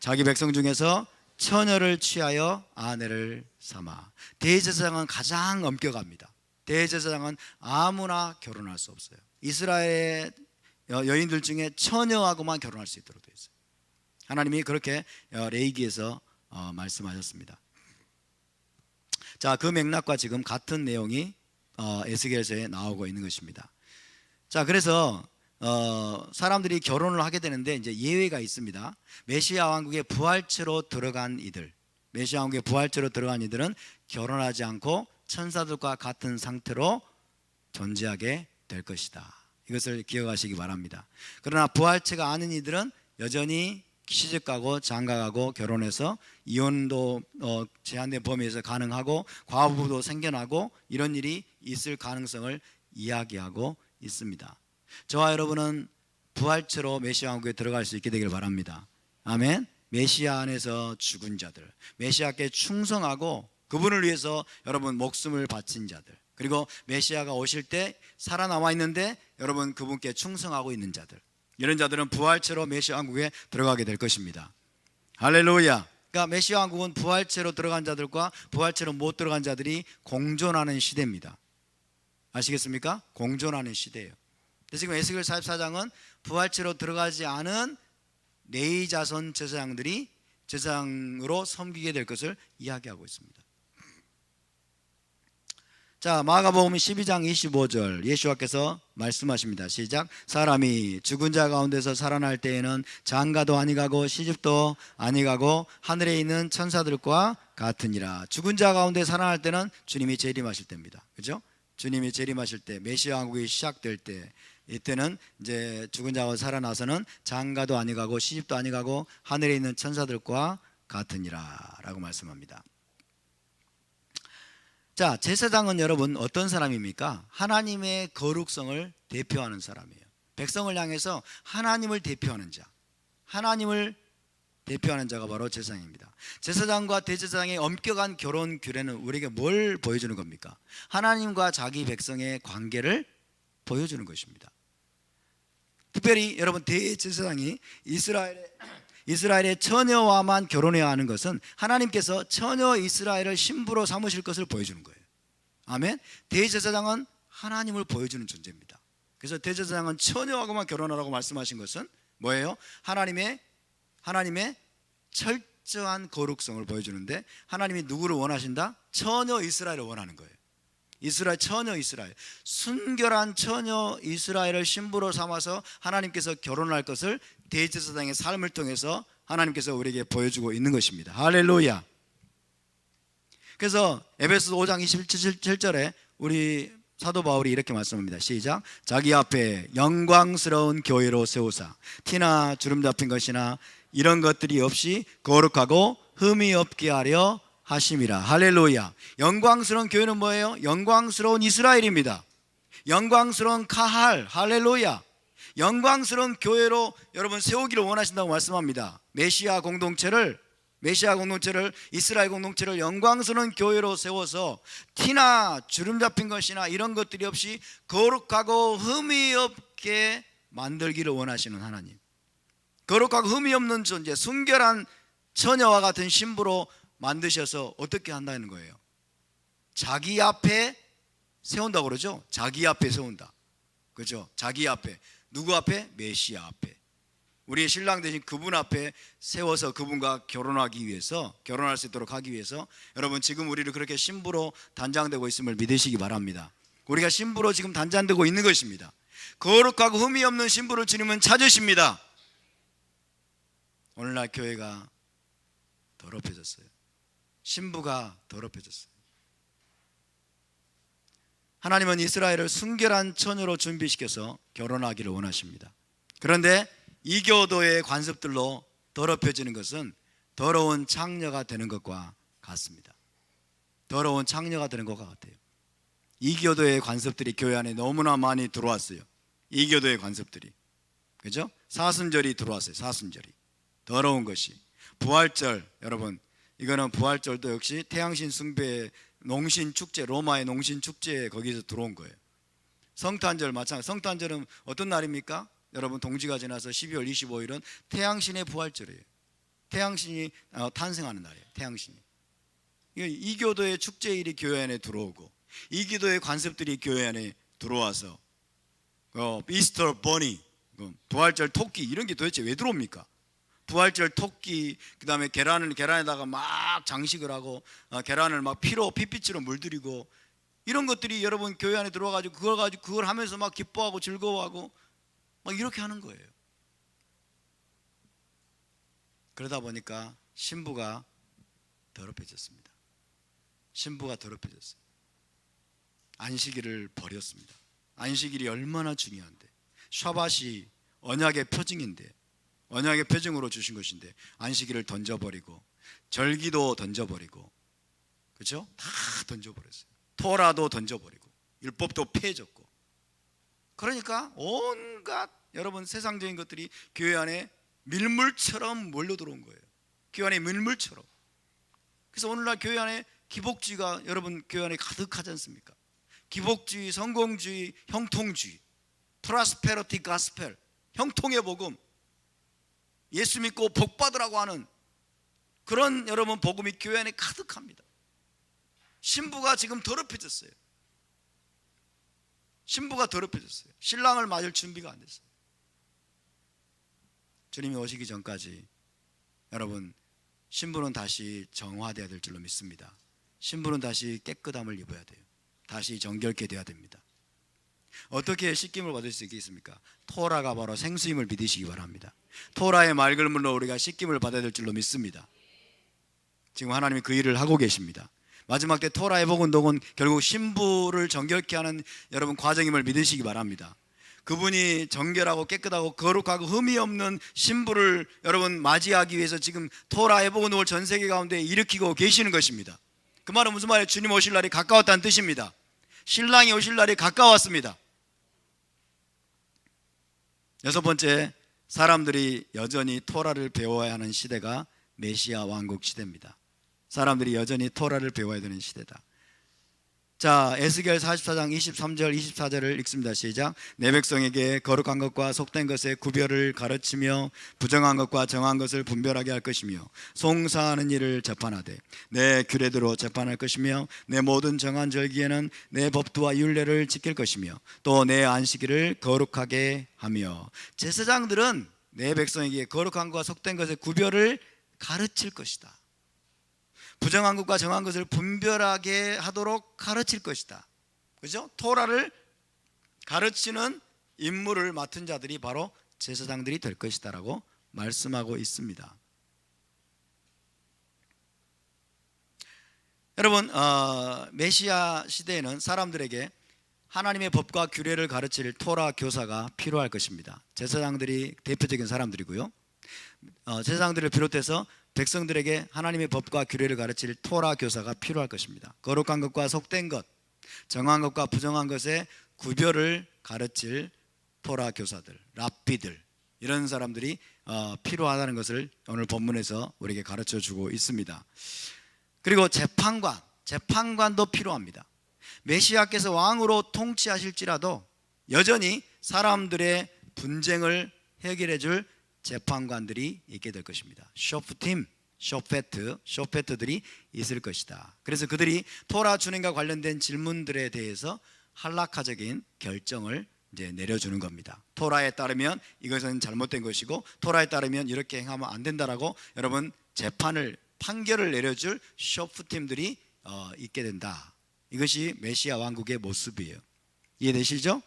자기 백성 중에서 처녀를 취하여 아내를 삼아. 대제사장은 가장 엄격합니다. 대제사장은 아무나 결혼할 수 없어요. 이스라엘의 여인들 중에 처녀하고만 결혼할 수 있도록 되어 있어요. 하나님이 그렇게 레위기에서 말씀하셨습니다. 자, 그 맥락과 지금 같은 내용이 에스겔서에 나오고 있는 것입니다. 자, 그래서 사람들이 결혼을 하게 되는데 이제 예외가 있습니다. 메시아 왕국의 부활체로 들어간 이들, 메시아 왕국의 부활체로 들어간 이들은 결혼하지 않고 천사들과 같은 상태로 존재하게 될 것이다. 이것을 기억하시기 바랍니다. 그러나 부활체가 아닌 이들은 여전히 시집가고 장가가고 결혼해서 이혼도 제한된 범위에서 가능하고 과부도 생겨나고 이런 일이 있을 가능성을 이야기하고 있습니다. 저와 여러분은 부활체로 메시아 왕국에 들어갈 수 있게 되길 바랍니다. 아멘. 메시아 안에서 죽은 자들, 메시아께 충성하고 그분을 위해서 여러분 목숨을 바친 자들, 그리고 메시아가 오실 때 살아남아 있는데 여러분 그분께 충성하고 있는 자들, 이런 자들은 부활체로 메시아 왕국에 들어가게 될 것입니다. 할렐루야. 그러니까 메시아 왕국은 부활체로 들어간 자들과 부활체로 못 들어간 자들이 공존하는 시대입니다. 아시겠습니까? 공존하는 시대예요. 지금 에스겔 44장은 부활체로 들어가지 않은 레위 자손 제사장들이 제사장으로 섬기게 될 것을 이야기하고 있습니다. 자, 마가복음 12장 25절 예수께서 말씀하십니다. 시작. 사람이 죽은 자 가운데서 살아날 때에는 장가도 아니 가고 시집도 아니 가고 하늘에 있는 천사들과 같으니라. 죽은 자 가운데 살아날 때는 주님이 재림하실 때입니다. 그렇죠? 주님이 재림하실 때, 메시아 왕국이 시작될 때, 이때는 이제 죽은 자가 살아나서는 장가도 아니 가고 시집도 아니 가고 하늘에 있는 천사들과 같으니라 라고 말씀합니다. 자, 제사장은 여러분 어떤 사람입니까? 하나님의 거룩성을 대표하는 사람이에요. 백성을 향해서 하나님을 대표하는 자, 하나님을 대표하는 자가 바로 제사장입니다. 제사장과 대제사장의 엄격한 결혼 규례는 우리에게 뭘 보여주는 겁니까? 하나님과 자기 백성의 관계를 보여주는 것입니다. 특별히 여러분 대제사장이 이스라엘의 처녀와만 결혼해야 하는 것은 하나님께서 처녀 이스라엘을 신부로 삼으실 것을 보여주는 거예요. 아멘. 대제사장은 하나님을 보여주는 존재입니다. 그래서 대제사장은 처녀하고만 결혼하라고 말씀하신 것은 뭐예요? 하나님의 철저한 거룩성을 보여주는데, 하나님이 누구를 원하신다? 처녀 이스라엘을 원하는 거예요. 이스라엘, 처녀 이스라엘, 순결한 처녀 이스라엘을 신부로 삼아서 하나님께서 결혼할 것을 대제사장의 삶을 통해서 하나님께서 우리에게 보여주고 있는 것입니다. 할렐루야. 그래서 에베소서 5장 27절에 우리 사도 바울이 이렇게 말씀합니다. 시작. 자기 앞에 영광스러운 교회로 세우사 티나 주름 잡힌 것이나 이런 것들이 없이 거룩하고 흠이 없게 하려 하심이라. 할렐루야. 영광스러운 교회는 뭐예요? 영광스러운 이스라엘입니다. 영광스러운 카할. 할렐루야. 영광스러운 교회로 여러분 세우기를 원하신다고 말씀합니다. 메시아 공동체를 이스라엘 공동체를 영광스러운 교회로 세워서 티나 주름 잡힌 것이나 이런 것들이 없이 거룩하고 흠이 없게 만들기를 원하시는 하나님, 거룩하고 흠이 없는 존재, 순결한 처녀와 같은 신부로 만드셔서 어떻게 한다는 거예요? 자기 앞에 세운다고 그러죠. 자기 앞에 세운다. 그렇죠? 자기 앞에. 누구 앞에? 메시아 앞에. 우리의 신랑 되신 그분 앞에 세워서 그분과 결혼하기 위해서, 결혼할 수 있도록 하기 위해서 여러분 지금 우리를 그렇게 신부로 단장되고 있음을 믿으시기 바랍니다. 우리가 신부로 지금 단장되고 있는 것입니다. 거룩하고 흠이 없는 신부를 주님은 찾으십니다. 오늘날 교회가 더럽혀졌어요. 신부가 더럽혀졌어요. 하나님은 이스라엘을 순결한 처녀로 준비시켜서 결혼하기를 원하십니다. 그런데 이교도의 관습들로 더럽혀지는 것은 더러운 창녀가 되는 것과 같습니다. 더러운 창녀가 되는 것과 같아요. 이교도의 관습들이 교회 안에 너무나 많이 들어왔어요. 이교도의 관습들이, 그죠? 사순절이 들어왔어요. 사순절이 더러운 것이. 부활절, 여러분 이거는 부활절도 역시 태양신 숭배 농신 축제, 로마의 농신 축제 거기서 들어온 거예요. 성탄절 마찬가지. 성탄절은 어떤 날입니까? 여러분 동지가 지나서 12월 25일은 태양신의 부활절이에요. 태양신이 탄생하는 날이에요. 태양신이. 이교도의 축제일이 교회 안에 들어오고, 이교도의 관습들이 교회 안에 들어와서 이스터 버니, 부활절 토끼 이런 게 도대체 왜 들어옵니까? 부활절 토끼, 그 다음에 계란에다가 막 장식을 하고 계란을 막 핏빛으로 물들이고, 이런 것들이 여러분 교회 안에 들어와가지고 그걸 하면서 막 기뻐하고 즐거워하고 막 이렇게 하는 거예요. 그러다 보니까 신부가 더럽혀졌습니다. 신부가 더럽혀졌어요. 안식일을 버렸습니다. 안식일이 얼마나 중요한데, 샤밧이 언약의 표징인데, 언약의 표징으로 주신 것인데 안식일을 던져버리고, 절기도 던져버리고, 그렇죠? 다 던져버렸어요. 토라도 던져버리고, 율법도 폐해졌고. 그러니까 온갖 여러분 세상적인 것들이 교회 안에 밀물처럼 몰려 들어온 거예요. 교회 안에 밀물처럼. 그래서 오늘날 교회 안에 기복주의가 여러분 교회 안에 가득하지 않습니까? 기복주의, 성공주의, 형통주의, 프라스페러티 가스펠, 형통의 복음, 예수 믿고 복 받으라고 하는 그런 여러분 복음이 교회 안에 가득합니다. 신부가 지금 더럽혀졌어요. 신부가 더럽혀졌어요. 신랑을 맞을 준비가 안 됐어요. 주님이 오시기 전까지 여러분 신부는 다시 정화되어야 될 줄로 믿습니다. 신부는 다시 깨끗함을 입어야 돼요. 다시 정결케 되어야 됩니다. 어떻게 씻김을 받을 수 있겠습니까? 토라가 바로 생수임을 믿으시기 바랍니다. 토라의 맑은 물로 우리가 씻김을 받아야 될 줄로 믿습니다. 지금 하나님이 그 일을 하고 계십니다. 마지막 때 토라의 복음은 결국 신부를 정결케 하는 여러분 과정임을 믿으시기 바랍니다. 그분이 정결하고 깨끗하고 거룩하고 흠이 없는 신부를 여러분 맞이하기 위해서 지금 토라의 복음을 전 세계 가운데 일으키고 계시는 것입니다. 그 말은 무슨 말이에요? 주님 오실 날이 가까웠다는 뜻입니다. 신랑이 오실 날이 가까웠습니다. 여섯 번째, 사람들이 여전히 토라를 배워야 하는 시대가 메시아 왕국 시대입니다. 사람들이 여전히 토라를 배워야 되는 시대다. 자, 에스겔 44장 23절 24절을 읽습니다. 시작. 내 백성에게 거룩한 것과 속된 것의 구별을 가르치며 부정한 것과 정한 것을 분별하게 할 것이며 송사하는 일을 재판하되 내 규례대로 재판할 것이며 내 모든 정한 절기에는 내 법도와 율례를 지킬 것이며 또 내 안식일을 거룩하게 하며. 제사장들은 내 백성에게 거룩한 것과 속된 것의 구별을 가르칠 것이다. 부정한 것과 정한 것을 분별하게 하도록 가르칠 것이다. 그죠? 토라를 가르치는 임무를 맡은 자들이 바로 제사장들이 될 것이다 라고 말씀하고 있습니다. 여러분, 메시아 시대에는 사람들에게 하나님의 법과 규례를 가르칠 토라 교사가 필요할 것입니다. 제사장들이 대표적인 사람들이고요. 제사장들을 비롯해서 백성들에게 하나님의 법과 규례를 가르칠 토라 교사가 필요할 것입니다. 거룩한 것과 속된 것, 정한 것과 부정한 것의 구별을 가르칠 토라 교사들, 랍비들, 이런 사람들이 필요하다는 것을 오늘 본문에서 우리에게 가르쳐 주고 있습니다. 그리고 재판관도 필요합니다. 메시아께서 왕으로 통치하실지라도 여전히 사람들의 분쟁을 해결해 줄 재판관들이 있게 될 것입니다. 쇼페트들이 있을 것이다. 그래서 그들이 토라 준행과 관련된 질문들에 대해서 할라카적인 결정을 이제 내려주는 겁니다. 토라에 따르면 이것은 잘못된 것이고 토라에 따르면 이렇게 행하면 안 된다라고 여러분 판결을 내려줄 쇼프팀들이 있게 된다. 이것이 메시아 왕국의 모습이에요. 이해되시죠?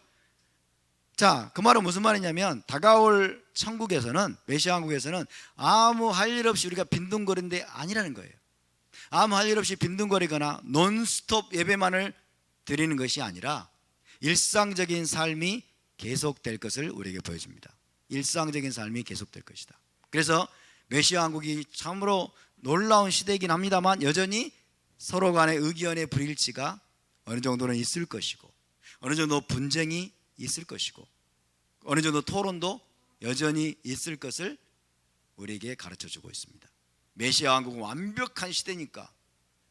자, 그 말은 무슨 말이냐면 다가올 천국에서는, 메시아 왕국에서는 아무 할 일 없이 우리가 빈둥거리는 데 아니라는 거예요. 아무 할 일 없이 빈둥거리거나 논스톱 예배만을 드리는 것이 아니라 일상적인 삶이 계속될 것을 우리에게 보여줍니다. 일상적인 삶이 계속될 것이다. 그래서 메시아 왕국이 참으로 놀라운 시대이긴 합니다만 여전히 서로 간의 의견의 불일치가 어느 정도는 있을 것이고 어느 정도 분쟁이 있을 것이고 어느 정도 토론도 여전히 있을 것을 우리에게 가르쳐 주고 있습니다. 메시아 왕국은 완벽한 시대니까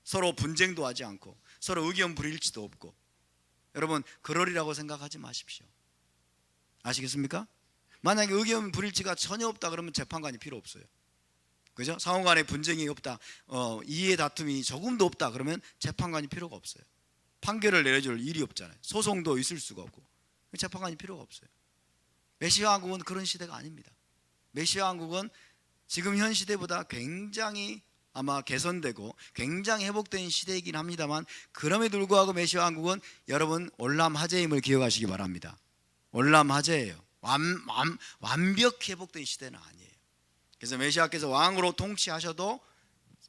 서로 분쟁도 하지 않고 서로 의견 불일치도 없고, 여러분 그러리라고 생각하지 마십시오. 아시겠습니까? 만약에 의견 불일치가 전혀 없다 그러면 재판관이 필요 없어요. 그죠? 상호 간의 분쟁이 없다, 이해 다툼이 조금도 없다 그러면 재판관이 필요가 없어요. 판결을 내려줄 일이 없잖아요. 소송도 있을 수가 없고 재판관이 필요가 없어요. 메시아 왕국은 그런 시대가 아닙니다. 메시아 왕국은 지금 현 시대보다 굉장히 아마 개선되고 굉장히 회복된 시대이긴 합니다만 그럼에도 불구하고 메시아 왕국은 여러분 올람하재임을 기억하시기 바랍니다. 올람하재예요. 완벽히 회복된 시대는 아니에요. 그래서 메시아께서 왕으로 통치하셔도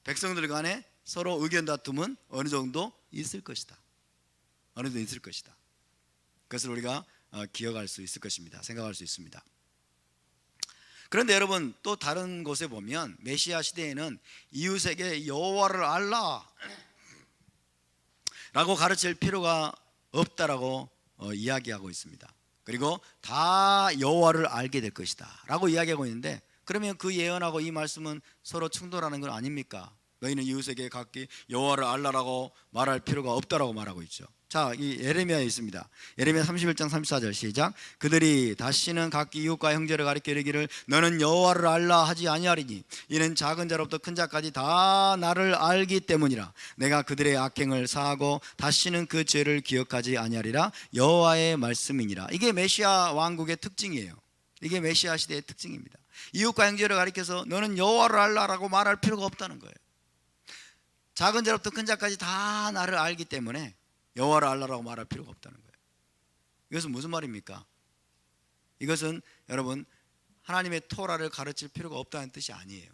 백성들 간에 서로 의견 다툼은 어느 정도 있을 것이다. 어느 정도 있을 것이다. 그것을 우리가 기억할 수 있을 것입니다. 생각할 수 있습니다. 그런데 여러분 또 다른 곳에 보면 메시아 시대에는 이웃에게 여호와를 알라 라고 가르칠 필요가 없다라고 이야기하고 있습니다. 그리고 다 여호와를 알게 될 것이다 라고 이야기하고 있는데, 그러면 그 예언하고 이 말씀은 서로 충돌하는 건 아닙니까? 너희는 이웃에게 각기 여호와를 알라라고 말할 필요가 없다라고 말하고 있죠. 자, 이 예레미야에 있습니다. 예레미야 31장 34절 시작. 그들이 다시는 각기 이웃과 형제를 가리켜 이르기를 너는 여호와를 알라 하지 아니하리니 이는 작은 자로부터 큰 자까지 다 나를 알기 때문이라. 내가 그들의 악행을 사하고 다시는 그 죄를 기억하지 아니하리라. 여호와의 말씀이니라. 이게 메시아 왕국의 특징이에요. 이게 메시아 시대의 특징입니다. 이웃과 형제를 가리켜서 너는 여호와를 알라라고 말할 필요가 없다는 거예요. 작은 자로부터 큰 자까지 다 나를 알기 때문에 여호와를 알라라고 말할 필요가 없다는 거예요. 이것은 무슨 말입니까? 이것은 여러분 하나님의 토라를 가르칠 필요가 없다는 뜻이 아니에요.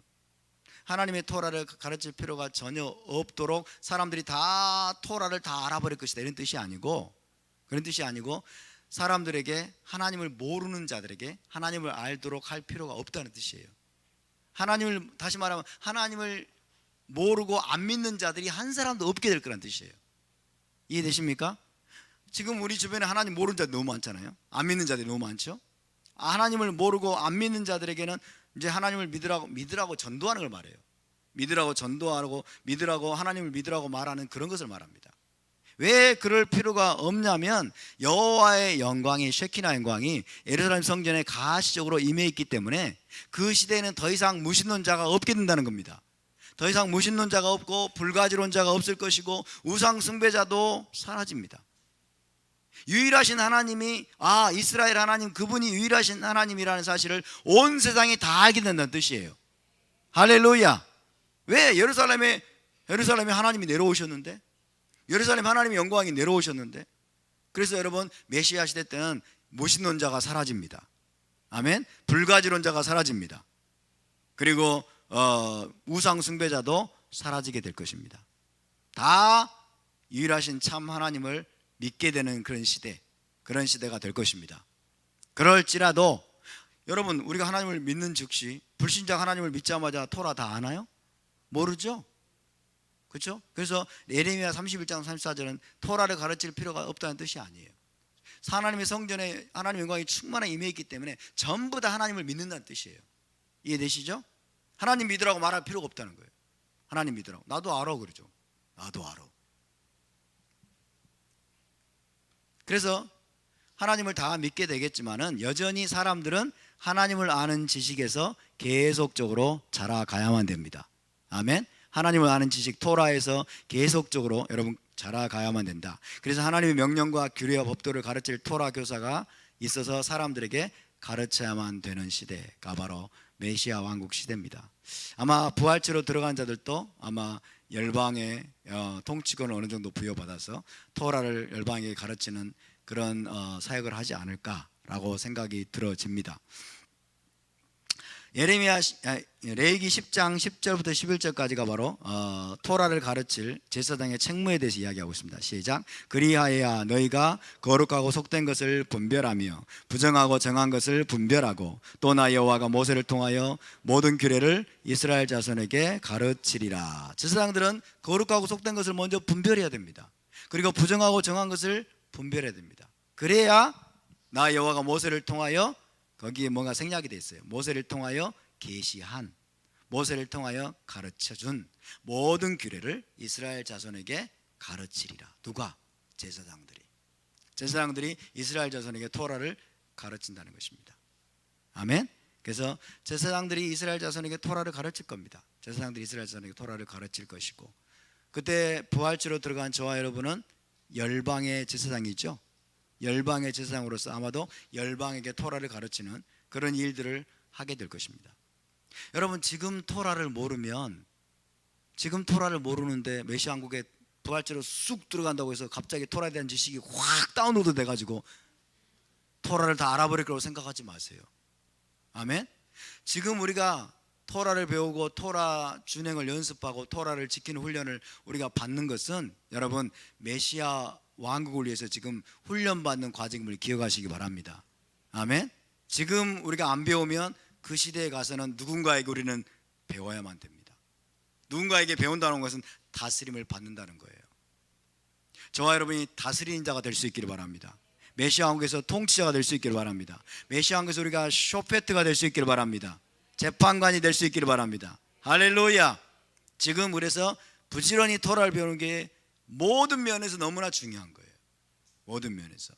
하나님의 토라를 가르칠 필요가 전혀 없도록 사람들이 다 토라를 다 알아버릴 것이다 이런 뜻이 아니고, 그런 뜻이 아니고 사람들에게, 하나님을 모르는 자들에게 하나님을 알도록 할 필요가 없다는 뜻이에요. 하나님을, 다시 말하면 하나님을 모르고 안 믿는 자들이 한 사람도 없게 될 거란 뜻이에요. 이해되십니까? 지금 우리 주변에 하나님 모르는 자들이 너무 많잖아요. 안 믿는 자들이 너무 많죠. 하나님을 모르고 안 믿는 자들에게는 이제 하나님을 믿으라고 전도하는 걸 말해요. 믿으라고 전도하고 믿으라고, 하나님을 믿으라고 말하는 그런 것을 말합니다. 왜 그럴 필요가 없냐면 여호와의 영광이, 쉐키나 영광이 예루살렘 성전에 가시적으로 임해 있기 때문에 그 시대에는 더 이상 무신론자가 없게 된다는 겁니다. 더 이상 무신론자가 없고 불가지론자가 없을 것이고 우상 숭배자도 사라집니다. 유일하신 하나님이, 이스라엘 하나님, 그분이 유일하신 하나님이라는 사실을 온 세상이 다 알게 된다는 뜻이에요. 할렐루야. 왜? 예루살렘에 하나님이 내려오셨는데, 예루살렘 하나님의 영광이 내려오셨는데. 그래서 여러분, 메시아 시대 때는 무신론자가 사라집니다. 아멘. 불가지론자가 사라집니다. 그리고 우상 숭배자도 사라지게 될 것입니다. 다 유일하신 참 하나님을 믿게 되는 그런 시대가 될 것입니다. 그럴지라도 여러분, 우리가 하나님을 믿는 즉시 불신자 하나님을 믿자마자 토라 다 아나요? 모르죠? 그렇죠? 그래서 예레미야 31장 34절은 토라를 가르칠 필요가 없다는 뜻이 아니에요. 하나님의 성전에 하나님의 영광이 충만하게 임해 있기 때문에 전부 다 하나님을 믿는다는 뜻이에요. 이해되시죠? 하나님 믿으라고 말할 필요가 없다는 거예요. 하나님 믿으라고. 나도 알아 그러죠. 나도 알아. 그래서 하나님을 다 믿게 되겠지만은 여전히 사람들은 하나님을 아는 지식에서 계속적으로 자라가야만 됩니다. 아멘. 하나님을 아는 지식, 토라에서 계속적으로 여러분 자라가야만 된다. 그래서 하나님의 명령과 규례와 법도를 가르칠 토라 교사가 있어서 사람들에게 가르쳐야만 되는 시대가 바로 메시아 왕국 시대입니다. 아마 부활체로 들어간 자들도 아마 열방의 통치권을 어느 정도 부여받아서 토라를 열방에게 가르치는 그런 사역을 하지 않을까라고 생각이 들어집니다. 레위기 10장 10절부터 11절까지가 바로 토라를 가르칠 제사장의 책무에 대해서 이야기하고 있습니다. 시작. 그리하여야 너희가 거룩하고 속된 것을 분별하며 부정하고 정한 것을 분별하고 또 나 여호와가 모세를 통하여 모든 규례를 이스라엘 자손에게 가르치리라. 제사장들은 거룩하고 속된 것을 먼저 분별해야 됩니다. 그리고 부정하고 정한 것을 분별해야 됩니다. 그래야 나 여호와가 모세를 통하여, 거기에 뭔가 생략이 돼 있어요. 모세를 통하여 계시한, 모세를 통하여 가르쳐준 모든 규례를 이스라엘 자손에게 가르치리라. 누가? 제사장들이 이스라엘 자손에게 토라를 가르친다는 것입니다. 아멘. 그래서 제사장들이 이스라엘 자손에게 토라를 가르칠 겁니다. 제사장들이 이스라엘 자손에게 토라를 가르칠 것이고, 그때 부활체로 들어간 저와 여러분은 열방의 제사장이죠. 열방의 제사장으로서 아마도 열방에게 토라를 가르치는 그런 일들을 하게 될 것입니다. 여러분, 지금 토라를 모르는데 메시아 왕국에 부활체로 쑥 들어간다고 해서 갑자기 토라에 대한 지식이 확 다운로드 돼가지고 토라를 다 알아버릴 거라고 생각하지 마세요. 아멘. 지금 우리가 토라를 배우고 토라 준행을 연습하고 토라를 지키는 훈련을 우리가 받는 것은 여러분 메시아 왕국을 위해서 지금 훈련받는 과정임을 기억하시기 바랍니다. 아멘. 지금 우리가 안 배우면 그 시대에 가서는 누군가에게 우리는 배워야만 됩니다. 누군가에게 배운다는 것은 다스림을 받는다는 거예요. 저와 여러분이 다스리는 자가 될 수 있기를 바랍니다. 메시아 왕국에서 통치자가 될 수 있기를 바랍니다. 메시아 왕국에서 우리가 쇼페트가 될 수 있기를 바랍니다. 재판관이 될 수 있기를 바랍니다. 할렐루야. 지금 그래서 부지런히 토라를 배우는 게 모든 면에서 너무나 중요한 거예요. 모든 면에서.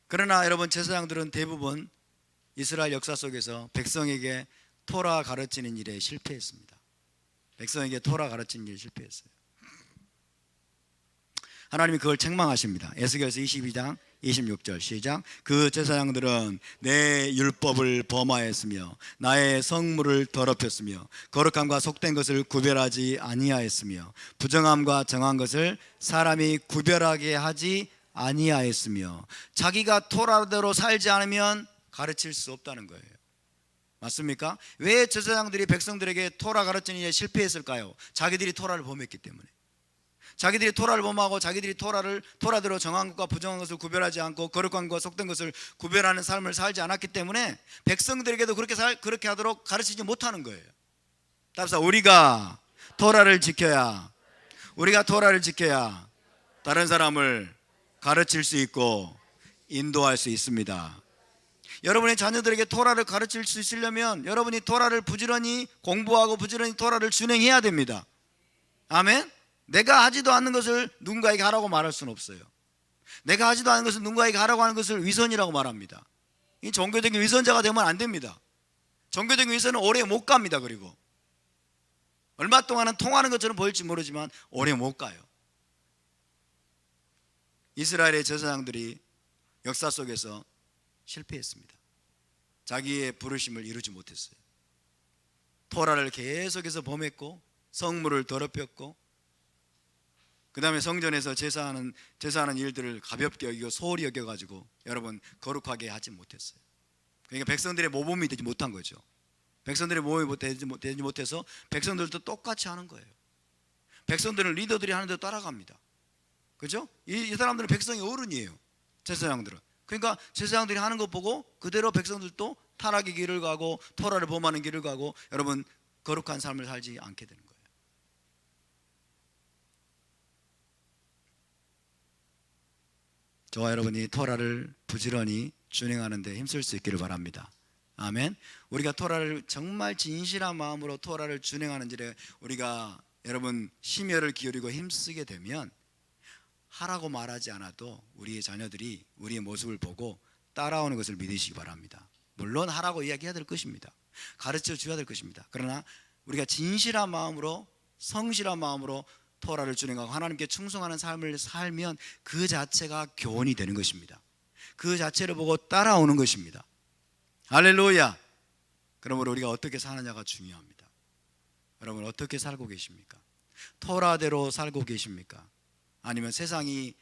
그러나 여러분, 제사장들은 대부분 이스라엘 역사 속에서 백성에게 토라 가르치는 일에 실패했습니다. 백성에게 토라 가르치는 일에 실패했어요. 하나님이 그걸 책망하십니다. 에스겔서 22장 26절 시작. 그 제사장들은 내 율법을 범하였으며 나의 성물을 더럽혔으며 거룩함과 속된 것을 구별하지 아니하였으며 부정함과 정한 것을 사람이 구별하게 하지 아니하였으며, 자기가 토라대로 살지 않으면 가르칠 수 없다는 거예요. 맞습니까? 왜 제사장들이 백성들에게 토라 가르치는 일에 실패했을까요? 자기들이 토라를 범했기 때문에. 자기들이 토라를 범하고 자기들이 토라대로 정한 것과 부정한 것을 구별하지 않고 거룩한 것과 속된 것을 구별하는 삶을 살지 않았기 때문에 백성들에게도 그렇게 하도록 가르치지 못하는 거예요. 따라서 우리가 토라를 지켜야 다른 사람을 가르칠 수 있고 인도할 수 있습니다. 여러분의 자녀들에게 토라를 가르칠 수 있으려면 여러분이 토라를 부지런히 공부하고 부지런히 토라를 준행해야 됩니다. 아멘. 내가 하지도 않는 것을 누군가에게 하라고 말할 수는 없어요. 내가 하지도 않는 것을 누군가에게 하라고 하는 것을 위선이라고 말합니다. 이 종교적인 위선자가 되면 안 됩니다. 종교적인 위선은 오래 못 갑니다. 그리고 얼마 동안은 통하는 것처럼 보일지 모르지만 오래 못 가요. 이스라엘의 제사장들이 역사 속에서 실패했습니다. 자기의 부르심을 이루지 못했어요. 토라를 계속해서 범했고 성물을 더럽혔고 그 다음에 성전에서 제사하는 일들을 가볍게 여기고 소홀히 여겨가지고 여러분 거룩하게 하지 못했어요. 그러니까 백성들의 모범이 되지 못한 거죠. 백성들의 모범이 되지 못해서 백성들도 똑같이 하는 거예요. 백성들은 리더들이 하는 대로 따라갑니다. 그죠? 이 사람들은 백성의 어른이에요. 제사장들은. 그러니까 제사장들이 하는 것 보고 그대로 백성들도 타락의 길을 가고 토라를 범하는 길을 가고 여러분 거룩한 삶을 살지 않게 되는 거예요. 저와 여러분이 토라를 부지런히 준행하는 데 힘쓸 수 있기를 바랍니다. 아멘. 우리가 토라를 정말 진실한 마음으로 토라를 준행하는 길에 우리가 여러분 심혈을 기울이고 힘쓰게 되면 하라고 말하지 않아도 우리의 자녀들이 우리의 모습을 보고 따라오는 것을 믿으시기 바랍니다. 물론 하라고 이야기해야 될 것입니다. 가르쳐 줘야 될 것입니다. 그러나 우리가 진실한 마음으로 성실한 마음으로 토라를 준행하고 하나님께 충성하는 삶을 살면 그 자체가 교훈이 되는 것입니다. 그 자체를 보고 따라오는 것입니다. 할렐루야. 그러므로 우리가 어떻게 사느냐가 중요합니다. 여러분 어떻게 살고 계십니까? 토라대로 살고 계십니까? 아니면 세상이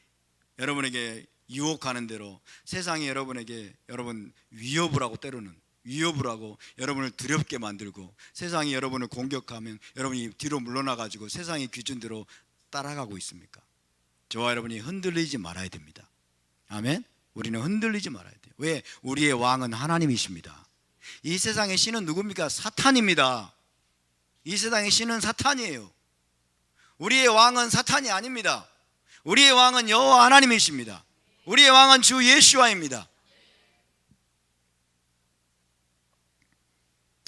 여러분에게 유혹하는 대로 세상이 여러분에게 여러분 위협을 하고 때로는 위협을 하고 여러분을 두렵게 만들고 세상이 여러분을 공격하면 여러분이 뒤로 물러나가지고 세상의 기준대로 따라가고 있습니까? 저와 여러분이 흔들리지 말아야 됩니다. 아멘. 우리는 흔들리지 말아야 돼요. 왜? 우리의 왕은 하나님이십니다. 이 세상의 신은 누굽니까? 사탄입니다. 이 세상의 신은 사탄이에요. 우리의 왕은 사탄이 아닙니다. 우리의 왕은 여호와 하나님이십니다. 우리의 왕은 주 예수와입니다.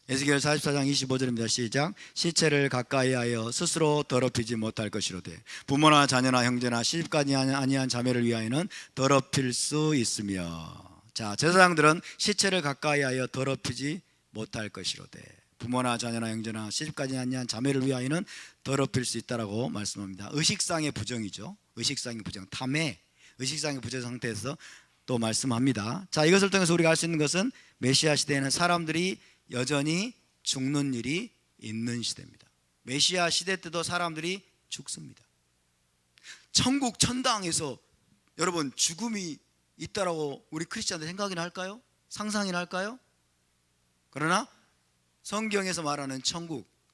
에스겔 44장 25절입니다. 시작. 시체를 가까이 하여 스스로 더럽히지 못할 것이로되 부모나 자녀나 형제나 시집가지 아니한 자매를 위하여는 더럽힐 수 있으며. 자, 제사장들은 시체를 가까이 하여 더럽히지 못할 것이로되 부모나 자녀나 형제나 시집가지 아니한 자매를 위하여는 더럽힐 수 있다라고 말씀합니다. 의식상의 부정이죠. 의식상의 부정, 탐해, 의식상의 부정 상태에서 또 말씀합니다. 자, 이것을 통해서 우리가 알 수 있는 것은 메시아 시대에는 사람들이 여전히 죽는 일이 있는 시대입니다. 메시아 시대 때도 사람들이 죽습니다. 천국 천당에서 여러분 죽음이 있다라고 우리 크리스찬들 생각이나 할까요? 상상이나 할까요? 그러나 성경에서 말하는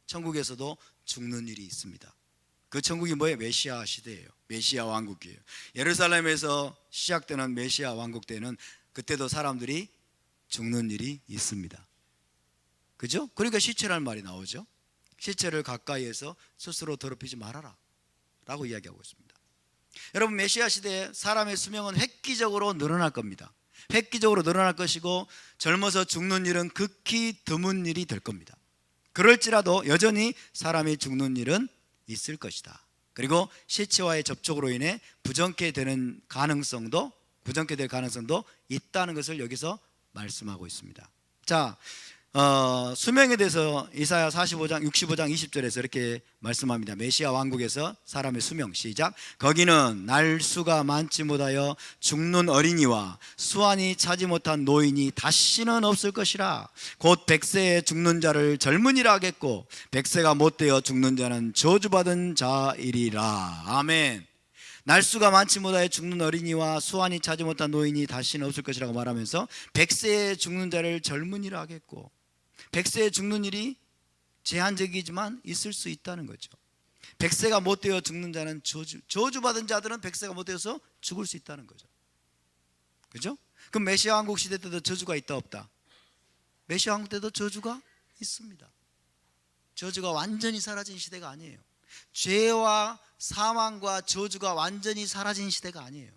천국에서도 죽는 일이 있습니다. 그 천국이 뭐예요? 메시아 시대예요. 메시아 왕국이에요. 예루살렘에서 시작되는 메시아 왕국 때는 그때도 사람들이 죽는 일이 있습니다. 그죠? 그러니까 시체라는 말이 나오죠. 시체를 가까이에서 스스로 더럽히지 말아라 라고 이야기하고 있습니다. 여러분 메시아 시대에 사람의 수명은 획기적으로 늘어날 겁니다. 획기적으로 늘어날 것이고 젊어서 죽는 일은 극히 드문 일이 될 겁니다. 그럴지라도 여전히 사람이 죽는 일은 있을 것이다. 그리고 시체와의 접촉으로 인해 부정케 될 가능성도 있다는 것을 여기서 말씀하고 있습니다. 자, 수명에 대해서 이사야 65장 20절에서 이렇게 말씀합니다. 메시아 왕국에서 사람의 수명, 시작. 거기는 날수가 많지 못하여 죽는 어린이와 수완이 차지 못한 노인이 다시는 없을 것이라. 곧 100세에 죽는 자를 젊은이라 하겠고 100세가 못되어 죽는 자는 저주받은 자이리라. 아멘. 날수가 많지 못하여 죽는 어린이와 수완이 차지 못한 노인이 다시는 없을 것이라고 말하면서 100세에 죽는 자를 젊은이라 하겠고 100세에 죽는 일이 제한적이지만 있을 수 있다는 거죠. 100세가 못되어 죽는 자는 저주받은 자들은 100세가 못되어서 죽을 수 있다는 거죠. 그죠? 그럼 메시아 왕국 시대 때도 저주가 있다 없다? 메시아 왕국 때도 저주가 있습니다. 저주가 완전히 사라진 시대가 아니에요. 죄와 사망과 저주가 완전히 사라진 시대가 아니에요.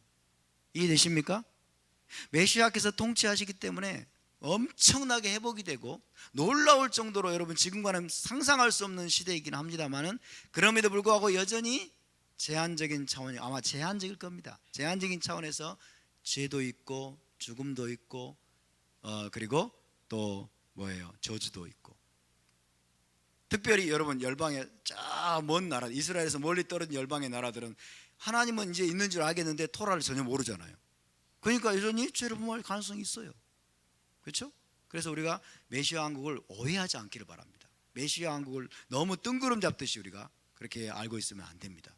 이해되십니까? 메시아께서 통치하시기 때문에 엄청나게 회복이 되고 놀라울 정도로 여러분 지금과는 상상할 수 없는 시대이긴 합니다만은 그럼에도 불구하고 여전히 제한적인 차원이 아마 제한적일 겁니다. 제한적인 차원에서 죄도 있고 죽음도 있고 그리고 또 뭐예요? 저주도 있고. 특별히 여러분 열방의 저 먼 나라 이스라엘에서 멀리 떨어진 열방의 나라들은 하나님은 이제 있는 줄 알겠는데 토라를 전혀 모르잖아요. 그러니까 여전히 죄를 범할 가능성이 있어요. 그렇죠? 그래서 우리가 메시아 왕국을 오해하지 않기를 바랍니다. 메시아 왕국을 너무 뜬구름 잡듯이 우리가 그렇게 알고 있으면 안 됩니다.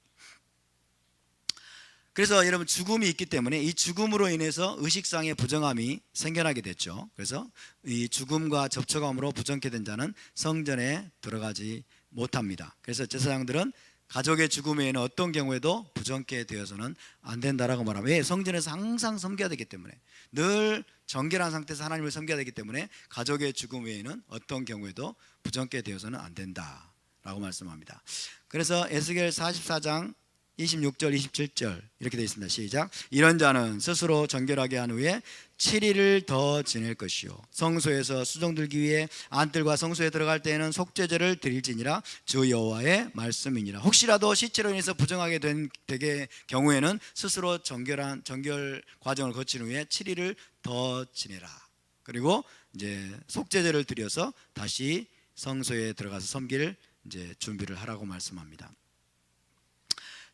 그래서 여러분 죽음이 있기 때문에 이 죽음으로 인해서 의식상의 부정함이 생겨나게 됐죠. 그래서 이 죽음과 접촉함으로 부정케 된 자는 성전에 들어가지 못합니다. 그래서 제사장들은 가족의 죽음에는 어떤 경우에도 부정케 되어서는 안 된다라고 말합니다. 왜? 성전에서 항상 섬겨야 되기 때문에, 늘 정결한 상태에서 하나님을 섬겨야 되기 때문에 가족의 죽음 외에는 어떤 경우에도 부정케 되어서는 안 된다라고 말씀합니다. 그래서 에스겔 44장 26절 27절 이렇게 되어 있습니다. 시작. 이런 자는 스스로 정결하게 한 후에 7일을 더 지낼 것이요 성소에서 수종 들기 위해 안뜰과 성소에 들어갈 때에는 속죄제를 드릴지니라 주 여호와의 말씀이니라. 혹시라도 시체로 인해서 부정하게 된 경우에는 스스로 정결 과정을 거친 후에 7일을 더 지내라. 그리고 이제 속죄제를 드려서 다시 성소에 들어가서 섬길 이제 준비를 하라고 말씀합니다.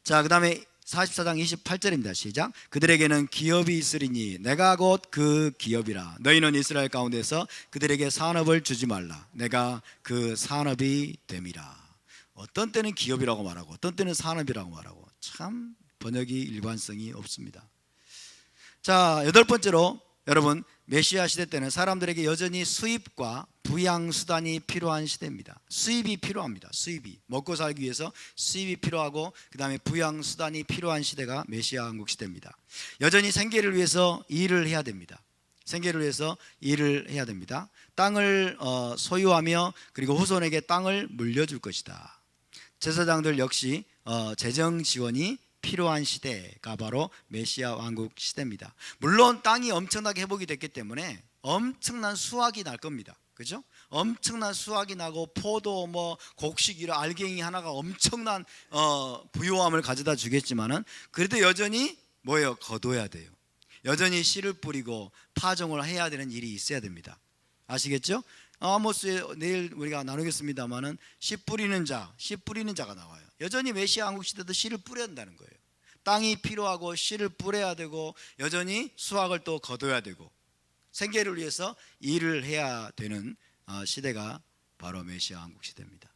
자, 그 다음에 44장 28절입니다. 시작. 그들에게는 기업이 있으리니 내가 곧 그 기업이라. 너희는 이스라엘 가운데서 그들에게 산업을 주지 말라. 내가 그 산업이 됨이라. 어떤 때는 기업이라고 말하고 어떤 때는 산업이라고 말하고 참 번역이 일관성이 없습니다. 자, 여덟 번째로 여러분, 메시아 시대 때는 사람들에게 여전히 수입과 부양 수단이 필요한 시대입니다. 수입이 필요합니다. 수입이 먹고 살기 위해서 수입이 필요하고 그 다음에 부양 수단이 필요한 시대가 메시아 왕국 시대입니다. 여전히 생계를 위해서 일을 해야 됩니다. 생계를 위해서 일을 해야 됩니다. 땅을 소유하며 그리고 후손에게 땅을 물려줄 것이다. 제사장들 역시 재정 지원이 필요한 시대가 바로 메시아 왕국 시대입니다. 물론 땅이 엄청나게 회복이 됐기 때문에 엄청난 수확이 날 겁니다. 그죠? 엄청난 수확이 나고 포도 곡식 이런 알갱이 하나가 엄청난 부요함을 가져다 주겠지만은 그래도 여전히 뭐예요? 거둬야 돼요. 여전히 씨를 뿌리고 파종을 해야 되는 일이 있어야 됩니다. 아시겠죠? 아모스에 내일 우리가 나누겠습니다만은 씨 뿌리는 자가 나와요. 여전히 메시아 왕국 시대도 씨를 뿌려야 한다는 거예요. 땅이 필요하고 씨를 뿌려야 되고 여전히 수확을 또 거둬야 되고 생계를 위해서 일을 해야 되는 시대가 바로 메시아 왕국 시대입니다.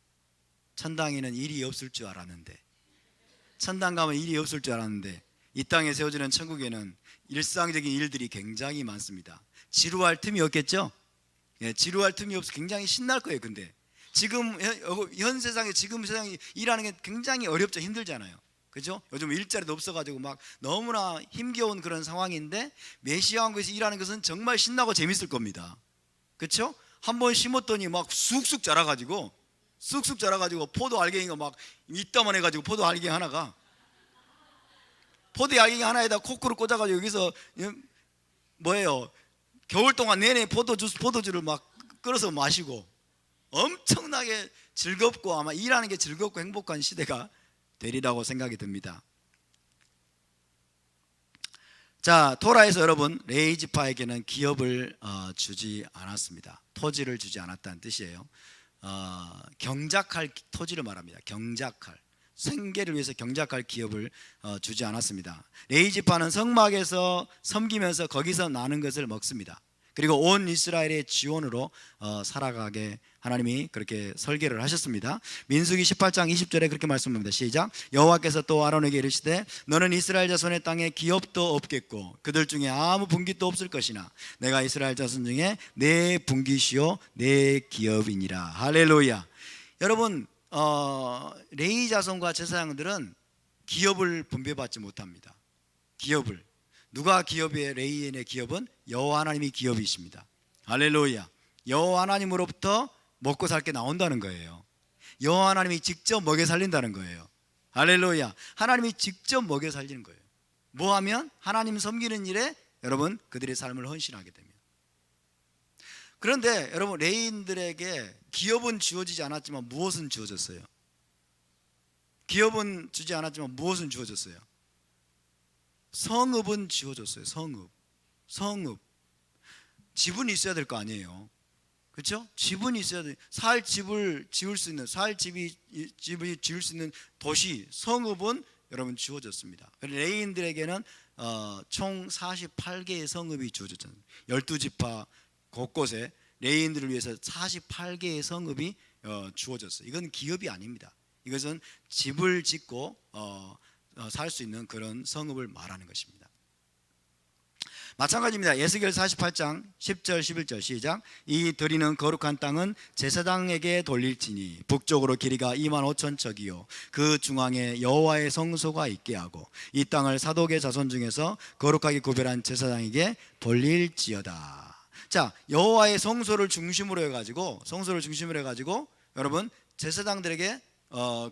천당에는 일이 없을 줄 알았는데, 천당 가면 일이 없을 줄 알았는데 이 땅에 세워지는 천국에는 일상적인 일들이 굉장히 많습니다. 지루할 틈이 없겠죠? 예, 지루할 틈이 없어 굉장히 신날 거예요. 근데 지금 현 세상에 지금 세상에 일하는 게 굉장히 어렵죠. 힘들잖아요. 그죠? 요즘 일자리도 없어가지고 막 너무나 힘겨운 그런 상황인데 메시아 왕국에서 일하는 것은 정말 신나고 재밌을 겁니다. 그렇죠? 한번 심었더니 막 쑥쑥 자라가지고 포도 알갱이가 막 이따만 해가지고 포도 알갱이 하나가 포도 알갱이 하나에다 코크를 꽂아가지고 여기서 뭐예요? 겨울 동안 내내 포도주를 막 끓여서 마시고 엄청나게 즐겁고 아마 일하는 게 즐겁고 행복한 시대가 되리라고 생각이 듭니다. 자, 토라에서 여러분 레위 지파에게는 기업을 주지 않았습니다. 토지를 주지 않았다는 뜻이에요. 경작할 토지를 말합니다. 경작할 생계를 위해서 경작할 기업을 주지 않았습니다. 레위 지파는 성막에서 섬기면서 거기서 나는 것을 먹습니다. 그리고 온 이스라엘의 지원으로 살아가게 하나님이 그렇게 설계를 하셨습니다. 민수기 18장 20절에 그렇게 말씀합니다. 시작. 여호와께서 또 아론에게 이르시되 너는 이스라엘 자손의 땅에 기업도 없겠고 그들 중에 아무 분깃도 없을 것이나 내가 이스라엘 자손 중에 내 분깃이요 내 기업이니라. 할렐루야. 여러분 레위 자손과 제사장들은 기업을 분배받지 못합니다. 기업을 누가 기업이에요? 레위인의 기업은 여호와 하나님이 기업이십니다. 할렐루야. 여호와 하나님으로부터 먹고 살 게 나온다는 거예요. 여호와 하나님이 직접 먹여 살린다는 거예요. 할렐루야. 하나님이 직접 먹여 살리는 거예요. 뭐 하면? 하나님 섬기는 일에 여러분 그들의 삶을 헌신하게 됩니다. 그런데 여러분 레위인들에게 기업은 주어지지 않았지만 무엇은 주어졌어요? 기업은 주지 않았지만 무엇은 주어졌어요? 성읍은 주어졌어요. 성읍. 지분이 있어야 될 거 아니에요. 그렇죠? 지분이 있어야 돼. 살 집을 지을 수 있는, 집을 지을 수 있는 도시, 성읍은 여러분 주어졌습니다. 레위인들에게는 총 48개의 성읍이 주어졌잖아요. 12지파 곳곳에 레위인들을 위해서 48개의 성읍이 주어졌어요. 이건 기업이 아닙니다. 이것은 집을 짓고 살 수 있는 그런 성읍을 말하는 것입니다. 마찬가지입니다. 에스겔 48장 10절 11절 시작. 이 드리는 거룩한 땅은 제사장에게 돌릴지니 북쪽으로 길이가 25,000척이요 그 중앙에 여호와의 성소가 있게 하고 이 땅을 사독의 자손 중에서 거룩하게 구별한 제사장에게 돌릴지어다. 자, 여호와의 성소를 중심으로 해가지고 여러분 제사장들에게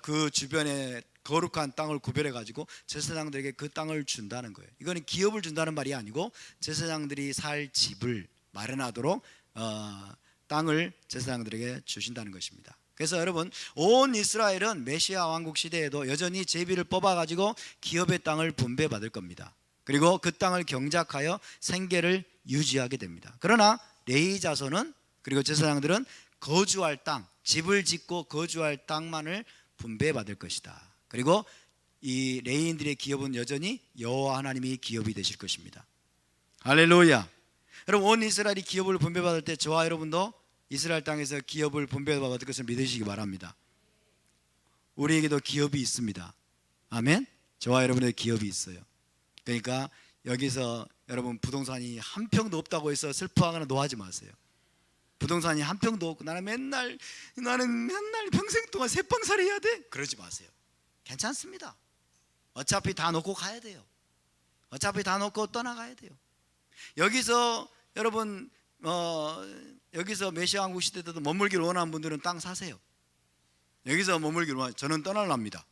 그 주변에 거룩한 땅을 구별해 가지고 제사장들에게 그 땅을 준다는 거예요. 이거는 기업을 준다는 말이 아니고 제사장들이 살 집을 마련하도록 땅을 제사장들에게 주신다는 것입니다. 그래서 여러분, 온 이스라엘은 메시아 왕국 시대에도 여전히 제비를 뽑아 가지고 기업의 땅을 분배받을 겁니다. 그리고 그 땅을 경작하여 생계를 유지하게 됩니다. 그러나 레위 자손은, 그리고 제사장들은 거주할 땅, 집을 짓고 거주할 땅만을 분배받을 것이다. 그리고 이 레위인들의 기업은 여전히 여호와 하나님이 기업이 되실 것입니다. 할렐루야. 여러분, 온 이스라엘이 기업을 분배받을 때 저와 여러분도 이스라엘 땅에서 기업을 분배받을 것을 믿으시기 바랍니다. 우리에게도 기업이 있습니다. 아멘. 저와 여러분의 기업이 있어요. 그러니까 여기서 여러분 부동산이 한 평도 없다고 해서 슬퍼하거나 노하지 마세요. 부동산이 한 평도 없고 나는 맨날 평생 동안 새빵살이 해야 돼? 그러지 마세요. 괜찮습니다. 어차피 다 놓고 가야 돼요. 어차피 다 놓고 떠나가야 돼요. 여기서 여러분 여기서 메시아 왕국 시대 때도 머물기를 원하는 분들은 땅 사세요. 여기서 머물기를 원하는, 저는 떠날랍니다.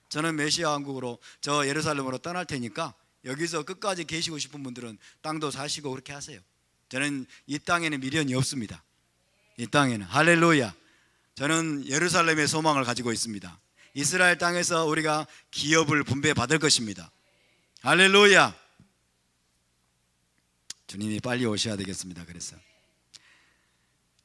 저는 메시아 왕국으로 저 예루살렘으로 떠날 테니까 여기서 끝까지 계시고 싶은 분들은 땅도 사시고 그렇게 하세요. 저는 이 땅에는 미련이 없습니다. 이 땅에는. 할렐루야. 저는 예루살렘의 소망을 가지고 있습니다. 이스라엘 땅에서 우리가 기업을 분배받을 것입니다. 할렐루야. 주님이 빨리 오셔야 되겠습니다. 그래서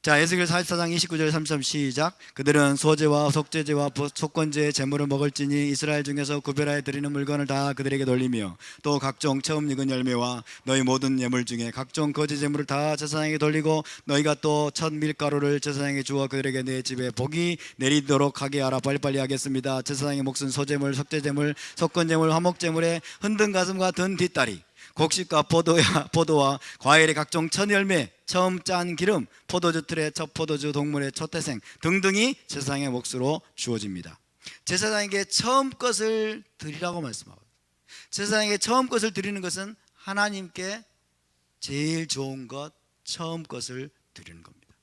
자, 에스겔 44장 29절 33 시작. 그들은 소제와 속죄제와 속건제의 제물을 먹을지니 이스라엘 중에서 구별하여 드리는 물건을 다 그들에게 돌리며 또 각종 처음 익은 열매와 너희 모든 예물 중에 각종 거짓 제물을 다 제사장에게 돌리고 너희가 또 첫 밀가루를 제사장에게 주어 그들에게 내 집에 복이 내리도록 하게 하라. 빨리빨리 하겠습니다. 제사장의 몫은 소제물, 속죄제물, 속건제물, 화목제물에 흔든 가슴과 든 뒷다리, 곡식과 포도와 과일의 각종 첫 열매, 처음 짠 기름, 포도주 틀의 첫 포도주, 동물의 첫 태생 등등이 제사장의 몫으로 주어집니다. 제사장에게 처음 것을 드리라고 말씀하고, 제사장에게 처음 것을 드리는 것은 하나님께 제일 좋은 것, 처음 것을 드리는 겁니다.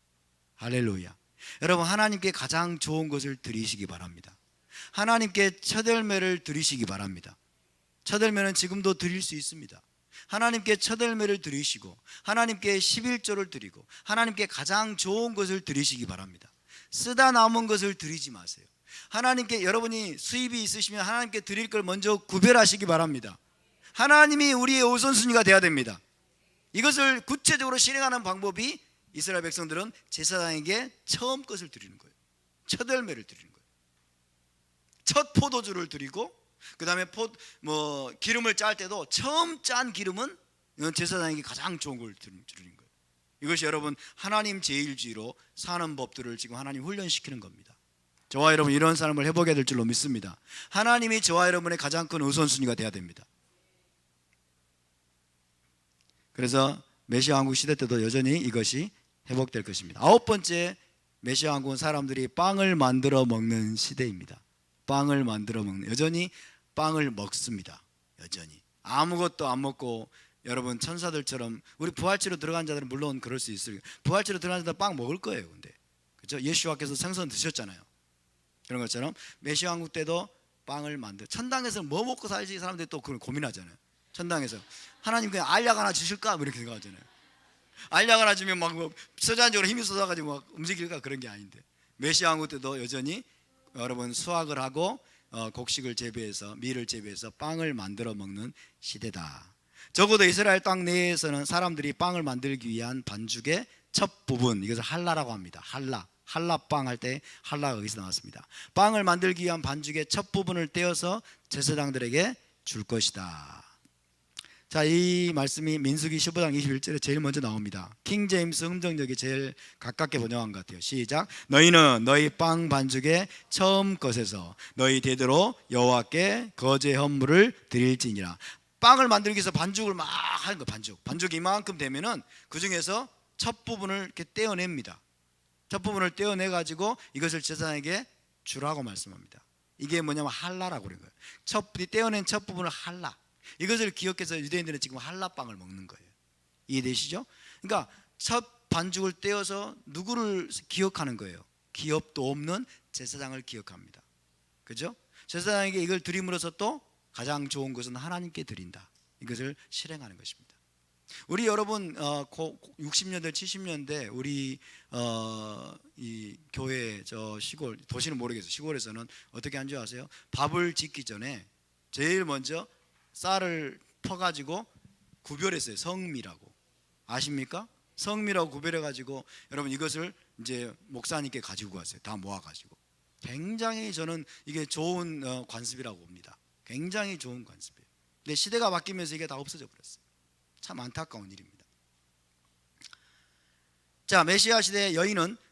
할렐루야. 여러분, 하나님께 가장 좋은 것을 드리시기 바랍니다. 하나님께 첫 열매를 드리시기 바랍니다. 첫 열매는 지금도 드릴 수 있습니다. 하나님께 첫 열매를 드리시고 하나님께 11조를 드리고 하나님께 가장 좋은 것을 드리시기 바랍니다. 쓰다 남은 것을 드리지 마세요. 하나님께, 여러분이 수입이 있으시면 하나님께 드릴 걸 먼저 구별하시기 바랍니다. 하나님이 우리의 우선순위가 돼야 됩니다. 이것을 구체적으로 실행하는 방법이 이스라엘 백성들은 제사장에게 처음 것을 드리는 거예요. 첫 열매를 드리는 거예요. 첫 포도주를 드리고 그 다음에 기름을 짤 때도 처음 짠 기름은 제사장에게 가장 좋은 걸 드리는 거예요. 이것이 여러분 하나님 제일주의로 사는 법들을 지금 하나님 훈련시키는 겁니다. 저와 여러분 이런 삶을 해보게 될 줄로 믿습니다. 하나님이 저와 여러분의 가장 큰 우선순위가 돼야 됩니다. 그래서 메시아 왕국 시대 때도 여전히 이것이 회복될 것입니다. 아홉 번째, 메시아 왕국은 사람들이 빵을 만들어 먹는 시대입니다. 빵을 만들어 먹는, 여전히 빵을 먹습니다. 여전히 아무것도 안 먹고, 여러분 천사들처럼, 우리 부활체로 들어간 자들은 물론 그럴 수 있어요. 부활체로 들어간 자들은 빵 먹을 거예요. 근데 그렇죠? 예수와께서 생선 드셨잖아요. 그런 것처럼 메시아 왕국 때도 빵을 만들, 천당에서 뭐 먹고 살지 사람들이 또 그걸 고민하잖아요. 천당에서 하나님 그냥 알약 하나 주실까 뭐 이렇게 생각하잖아요. 알약 하나 주면 막 서자적으로 힘이 쏟아가지고 막 움직일까, 그런 게 아닌데 메시아 왕국 때도 여전히 여러분 수확을 하고 곡식을 재배해서 밀을 재배해서 빵을 만들어 먹는 시대다. 적어도 이스라엘 땅 내에서는 사람들이 빵을 만들기 위한 반죽의 첫 부분, 이것을 할라라고 합니다. 할라빵 할 때 할라가 여기서 나왔습니다. 빵을 만들기 위한 반죽의 첫 부분을 떼어서 제사장들에게 줄 것이다. 자, 이 말씀이 민수기 15장 21절에 제일 먼저 나옵니다. 킹 제임스 흥정역이 제일 가깝게 번역한 것 같아요. 시작. 너희는 너희 빵 반죽의 처음 것에서 너희 대대로 여호와께 거제 헌물을 드릴지니라. 빵을 만들기 위해서 반죽을 막 하는 거예요. 반죽이 이만큼 되면은 그 중에서 첫 부분을 이렇게 떼어냅니다. 첫 부분을 떼어내 가지고 이것을 제사장에게 주라고 말씀합니다. 이게 뭐냐면 할라라고 그런 거예요. 떼어낸 첫 부분을 할라. 이것을 기억해서 유대인들은 지금 할라빵을 먹는 거예요. 이해되시죠? 그러니까 첫 반죽을 떼어서 누구를 기억하는 거예요? 기업도 없는 제사장을 기억합니다. 그죠? 제사장에게 이걸 드림으로써 또 가장 좋은 것은 하나님께 드린다. 이것을 실행하는 것입니다. 우리 여러분 60년대 70년대 우리 이 교회 저 시골 도시는 모르겠어요. 시골에서는 어떻게 한 줄 아세요? 밥을 짓기 전에 제일 먼저 쌀을 퍼가지고 구별했어요. 성미라고. 아십니까? 성미라고 구별해가지고 여러분 이것을 이제 목사님께 가지고 갔어요. 다 모아가지고. 굉장히 저는 이게 좋은 관습이라고 봅니다. 굉장히 좋은 관습이에요. 근데 시대가 바뀌면서 이게 다 없어져 버렸어요. 참 안타까운 일입니다. 자, 메시아 시대의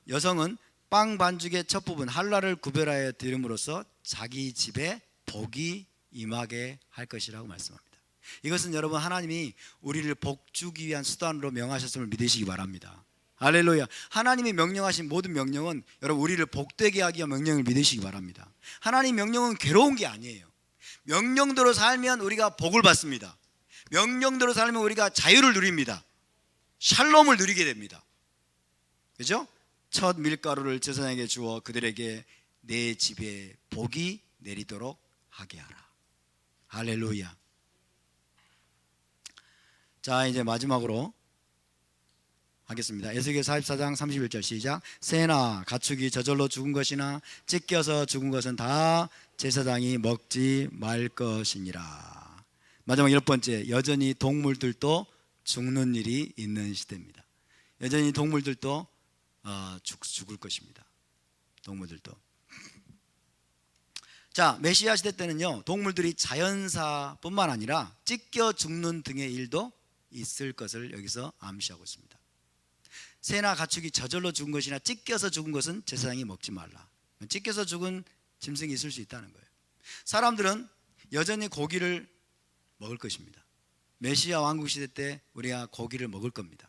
여성은 빵 반죽의 첫 부분 할라를 구별하여 드림으로써 자기 집에 복이 임하게 할 것이라고 말씀합니다. 이것은 여러분 하나님이 우리를 복 주기 위한 수단으로 명하셨음을 믿으시기 바랍니다. 할렐루야. 하나님이 명령하신 모든 명령은 여러분 우리를 복되게 하기 위한 명령을 믿으시기 바랍니다. 하나님 명령은 괴로운 게 아니에요. 명령대로 살면 우리가 복을 받습니다. 명령대로 살면 우리가 자유를 누립니다. 샬롬을 누리게 됩니다. 그죠? 첫 밀가루를 제사장에게 주어 그들에게 내 집에 복이 내리도록 하게 하라. 할렐루야. 자, 이제 마지막으로 하겠습니다. 에스겔 44장 31절 시작. 새나 가축이 저절로 죽은 것이나 찢겨서 죽은 것은 다 제사장이 먹지 말 것이니라. 마지막 10번째, 여전히 동물들도 죽는 일이 있는 시대입니다. 여전히 동물들도 죽을 것입니다. 동물들도. 자, 메시아 시대 때는요, 동물들이 자연사뿐만 아니라 찢겨 죽는 등의 일도 있을 것을 여기서 암시하고 있습니다. 새나 가축이 저절로 죽은 것이나 찢겨서 죽은 것은 제사장이 먹지 말라. 찢겨서 죽은 짐승이 있을 수 있다는 거예요. 사람들은 여전히 고기를 먹을 것입니다. 메시아 왕국 시대 때 우리가 고기를 먹을 겁니다.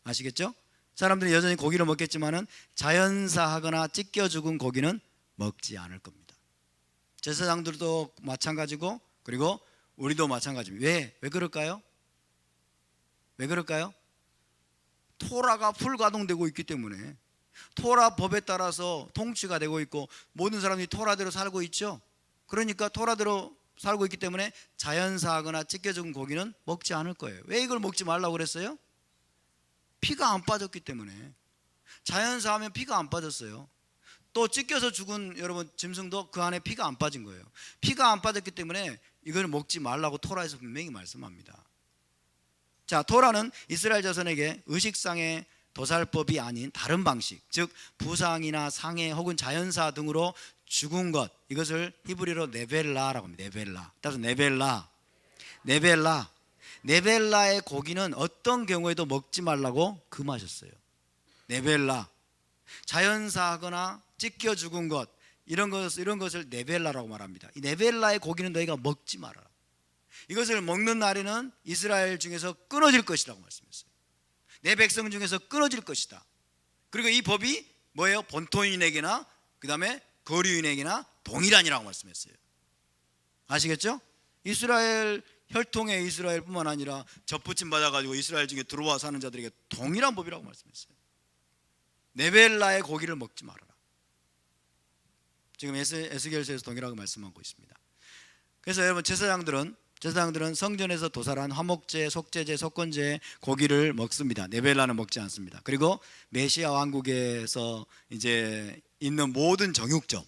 아시겠죠? 사람들이 여전히 고기를 먹겠지만은 자연사하거나 찢겨 죽은 고기는 먹지 않을 겁니다. 제사장들도 마찬가지고 그리고 우리도 마찬가지입니다. 왜 그럴까요? 왜 그럴까요? 토라가 풀가동되고 있기 때문에, 토라 법에 따라서 통치가 되고 있고 모든 사람이 토라대로 살고 있죠. 그러니까 토라대로 살고 있기 때문에 자연사하거나 찢겨 죽은 고기는 먹지 않을 거예요. 왜 이걸 먹지 말라고 그랬어요? 피가 안 빠졌기 때문에. 자연사하면 피가 안 빠졌어요. 또 찢겨서 죽은 여러분 짐승도 그 안에 피가 안 빠진 거예요. 피가 안 빠졌기 때문에 이걸 먹지 말라고 토라에서 분명히 말씀합니다. 자, 토라는 이스라엘 자손에게 의식상의 도살법이 아닌 다른 방식, 즉 부상이나 상해 혹은 자연사 등으로 죽은 것, 이것을 히브리어로 네벨라라고 합니다. 네벨라. 따라서 네벨라의 고기는 어떤 경우에도 먹지 말라고 금하셨어요. 네벨라. 자연사하거나 찢겨 죽은 것, 이런 것을 네벨라라고 말합니다. 이 네벨라의 고기는 너희가 먹지 말아라. 이것을 먹는 날에는 이스라엘 중에서 끊어질 것이라고 말씀했어요. 내 백성 중에서 끊어질 것이다. 그리고 이 법이 뭐예요? 본토인에게나 그 다음에 거류인에게나 동일하니라고 말씀했어요. 아시겠죠? 이스라엘 혈통의 이스라엘뿐만 아니라 접붙임 받아가지고 이스라엘 중에 들어와 사는 자들에게 동일한 법이라고 말씀했어요. 네벨라의 고기를 먹지 말아라. 지금 에스겔서에서 동일하게 말씀하고 있습니다. 그래서 여러분 제사장들은 성전에서 도살한 화목제, 속죄제, 속건제 고기를 먹습니다. 네벨라는 먹지 않습니다. 그리고 메시아 왕국에서 이제 있는 모든 정육점,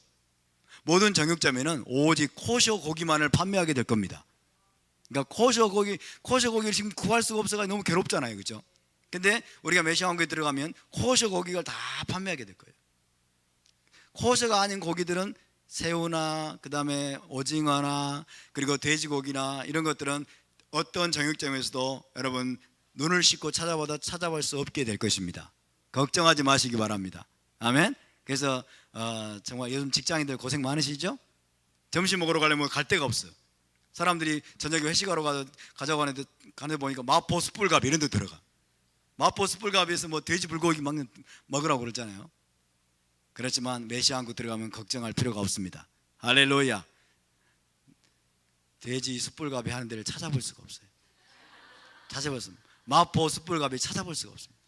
모든 정육점에는 오직 코셔 고기만을 판매하게 될 겁니다. 그러니까 코셔 고기를 지금 구할 수가 없어서 너무 괴롭잖아요, 그렇죠? 근데 우리가 메시아 왕국에 들어가면 코셔 고기를 다 판매하게 될 거예요. 코셔가 아닌 고기들은 새우나 그다음에 오징어나 그리고 돼지고기나 이런 것들은 어떤 정육점에서도 여러분 눈을 씻고 찾아볼 수 없게 될 것입니다. 걱정하지 마시기 바랍니다. 아멘. 그래서 정말 요즘 직장인들 고생 많으시죠? 점심 먹으러 가려면 갈 데가 없어요. 사람들이 저녁에 회식하러 가자고 하는데 가는데 보니까 마포 숯불갑 이런 데 들어가. 마포 숯불갑에서 뭐 돼지 불고기 먹으라고 그러잖아요. 그렇지만 메시아 왕국 들어가면 걱정할 필요가 없습니다. 할렐루야. 돼지 숯불갑이 하는 데를 찾아볼 수가 없어요. 찾아봤습니다. 마포 숯불갑이 찾아볼 수가 없습니다.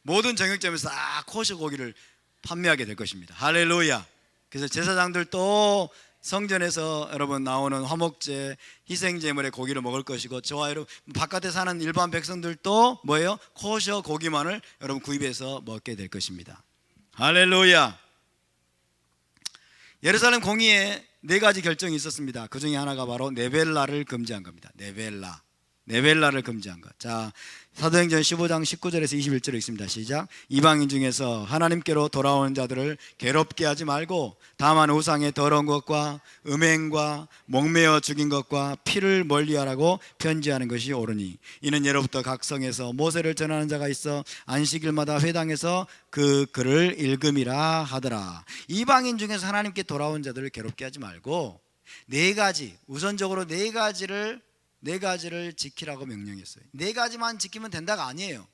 모든 정육점에서 코셔 고기를 판매하게 될 것입니다. 할렐루야. 그래서 제사장들도 성전에서 여러분 나오는 화목제, 희생제물의 고기를 먹을 것이고, 저와 여러분 바깥에 사는 일반 백성들도 뭐예요? 코셔 고기만을 여러분 구입해서 먹게 될 것입니다. 할렐루야. 예루살렘 공의에 4가지 결정이 있었습니다. 그 중에 하나가 바로 네벨라를 금지한 겁니다. 네벨라를 금지한 것. 자, 사도행전 15장 19절에서 21절에 있습니다. 시작. 이방인 중에서 하나님께로 돌아오는 자들을 괴롭게 하지 말고 다만 우상의 더러운 것과 음행과 목매어 죽인 것과 피를 멀리하라고 편지하는 것이 옳으니 이는 예로부터 각 성에서 모세를 전하는 자가 있어 안식일마다 회당에서 그 글을 읽음이라 하더라. 이방인 중에서 하나님께 돌아온 자들을 괴롭게 하지 말고 4가지, 우선적으로 4가지를 지키라고 명령했어요. 4가지만 지키면 된다가 아니에요.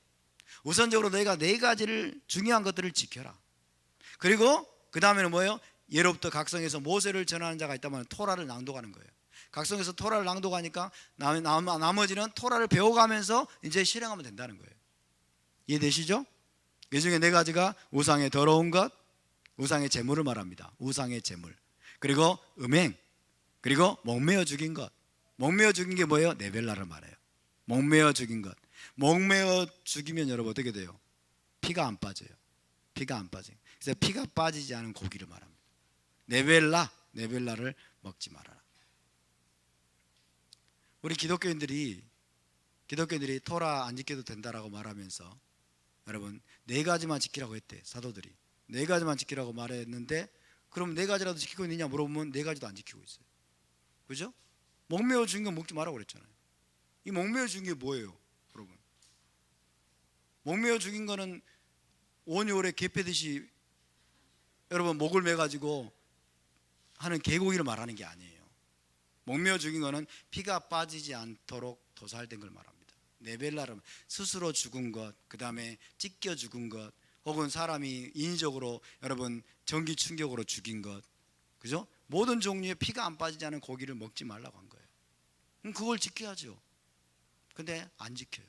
우선적으로 너희가 4가지를 중요한 것들을 지켜라. 그리고 그 다음에는 뭐예요? 예로부터 각성에서 모세를 전하는 자가 있다면 토라를 낭독하는 거예요. 각성에서 토라를 낭독하니까 나머지는 토라를 배워가면서 이제 실행하면 된다는 거예요. 이해되시죠? 이 중에 4가지가 우상의 더러운 것, 우상의 재물을 말합니다. 우상의 재물, 그리고 음행, 그리고 목매어 죽인 것. 목매어 죽인 게 뭐예요? 네벨라를 말해요. 목매어 죽인 것. 목매어 죽이면 여러분 어떻게 돼요? 피가 안 빠져요. 피가 안 빠져요. 그래서 피가 빠지지 않은 고기를 말합니다. 네벨라를 먹지 말아라. 우리 기독교인들이 토라 안 지켜도 된다라고 말하면서 여러분 4가지만 지키라고 했대. 사도들이 4가지만 지키라고 말했는데, 그럼 4가지라도 지키고 있느냐 물어보면 4가지도 안 지키고 있어요. 그죠? 목매어 죽인 거 먹지 말라고 그랬잖아요. 이 목매어 죽인 게 뭐예요, 여러분? 목매어 죽인 거는 오니 오래 개 패듯이 여러분 목을 매가지고 하는 개고기를 말하는 게 아니에요. 목매어 죽인 거는 피가 빠지지 않도록 도살된 걸 말합니다. 네벨라를 스스로 죽은 것, 그 다음에 찢겨 죽은 것, 혹은 사람이 인위적으로 여러분 전기 충격으로 죽인 것, 그죠? 모든 종류의 피가 안 빠지지 않은 고기를 먹지 말라고 한 거예요. 그럼 그걸 지켜야죠. 근데 안 지켜요.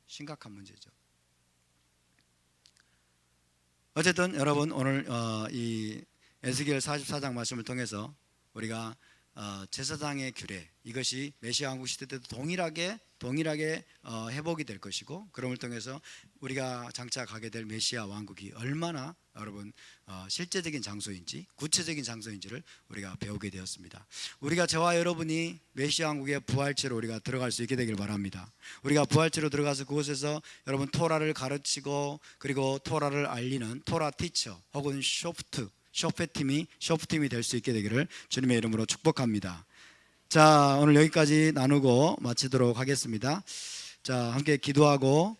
심각한 문제죠. 어쨌든 여러분 오늘 이 에스겔 44장 말씀을 통해서 우리가 제사장의 규례, 이것이 메시아 왕국 시대 때도 동일하게 회복이 될 것이고, 그럼을 통해서 우리가 장차 가게 될 메시아 왕국이 얼마나 여러분 실제적인 장소인지, 구체적인 장소인지를 우리가 배우게 되었습니다. 우리가 저와 여러분이 메시아 왕국의 부활체로 우리가 들어갈 수 있게 되길 바랍니다. 우리가 부활체로 들어가서 그곳에서 여러분 토라를 가르치고, 그리고 토라를 알리는 토라 티처 혹은 쇼프팀이 될 수 있게 되기를 주님의 이름으로 축복합니다. 자, 오늘 여기까지 나누고 마치도록 하겠습니다. 자, 함께 기도하고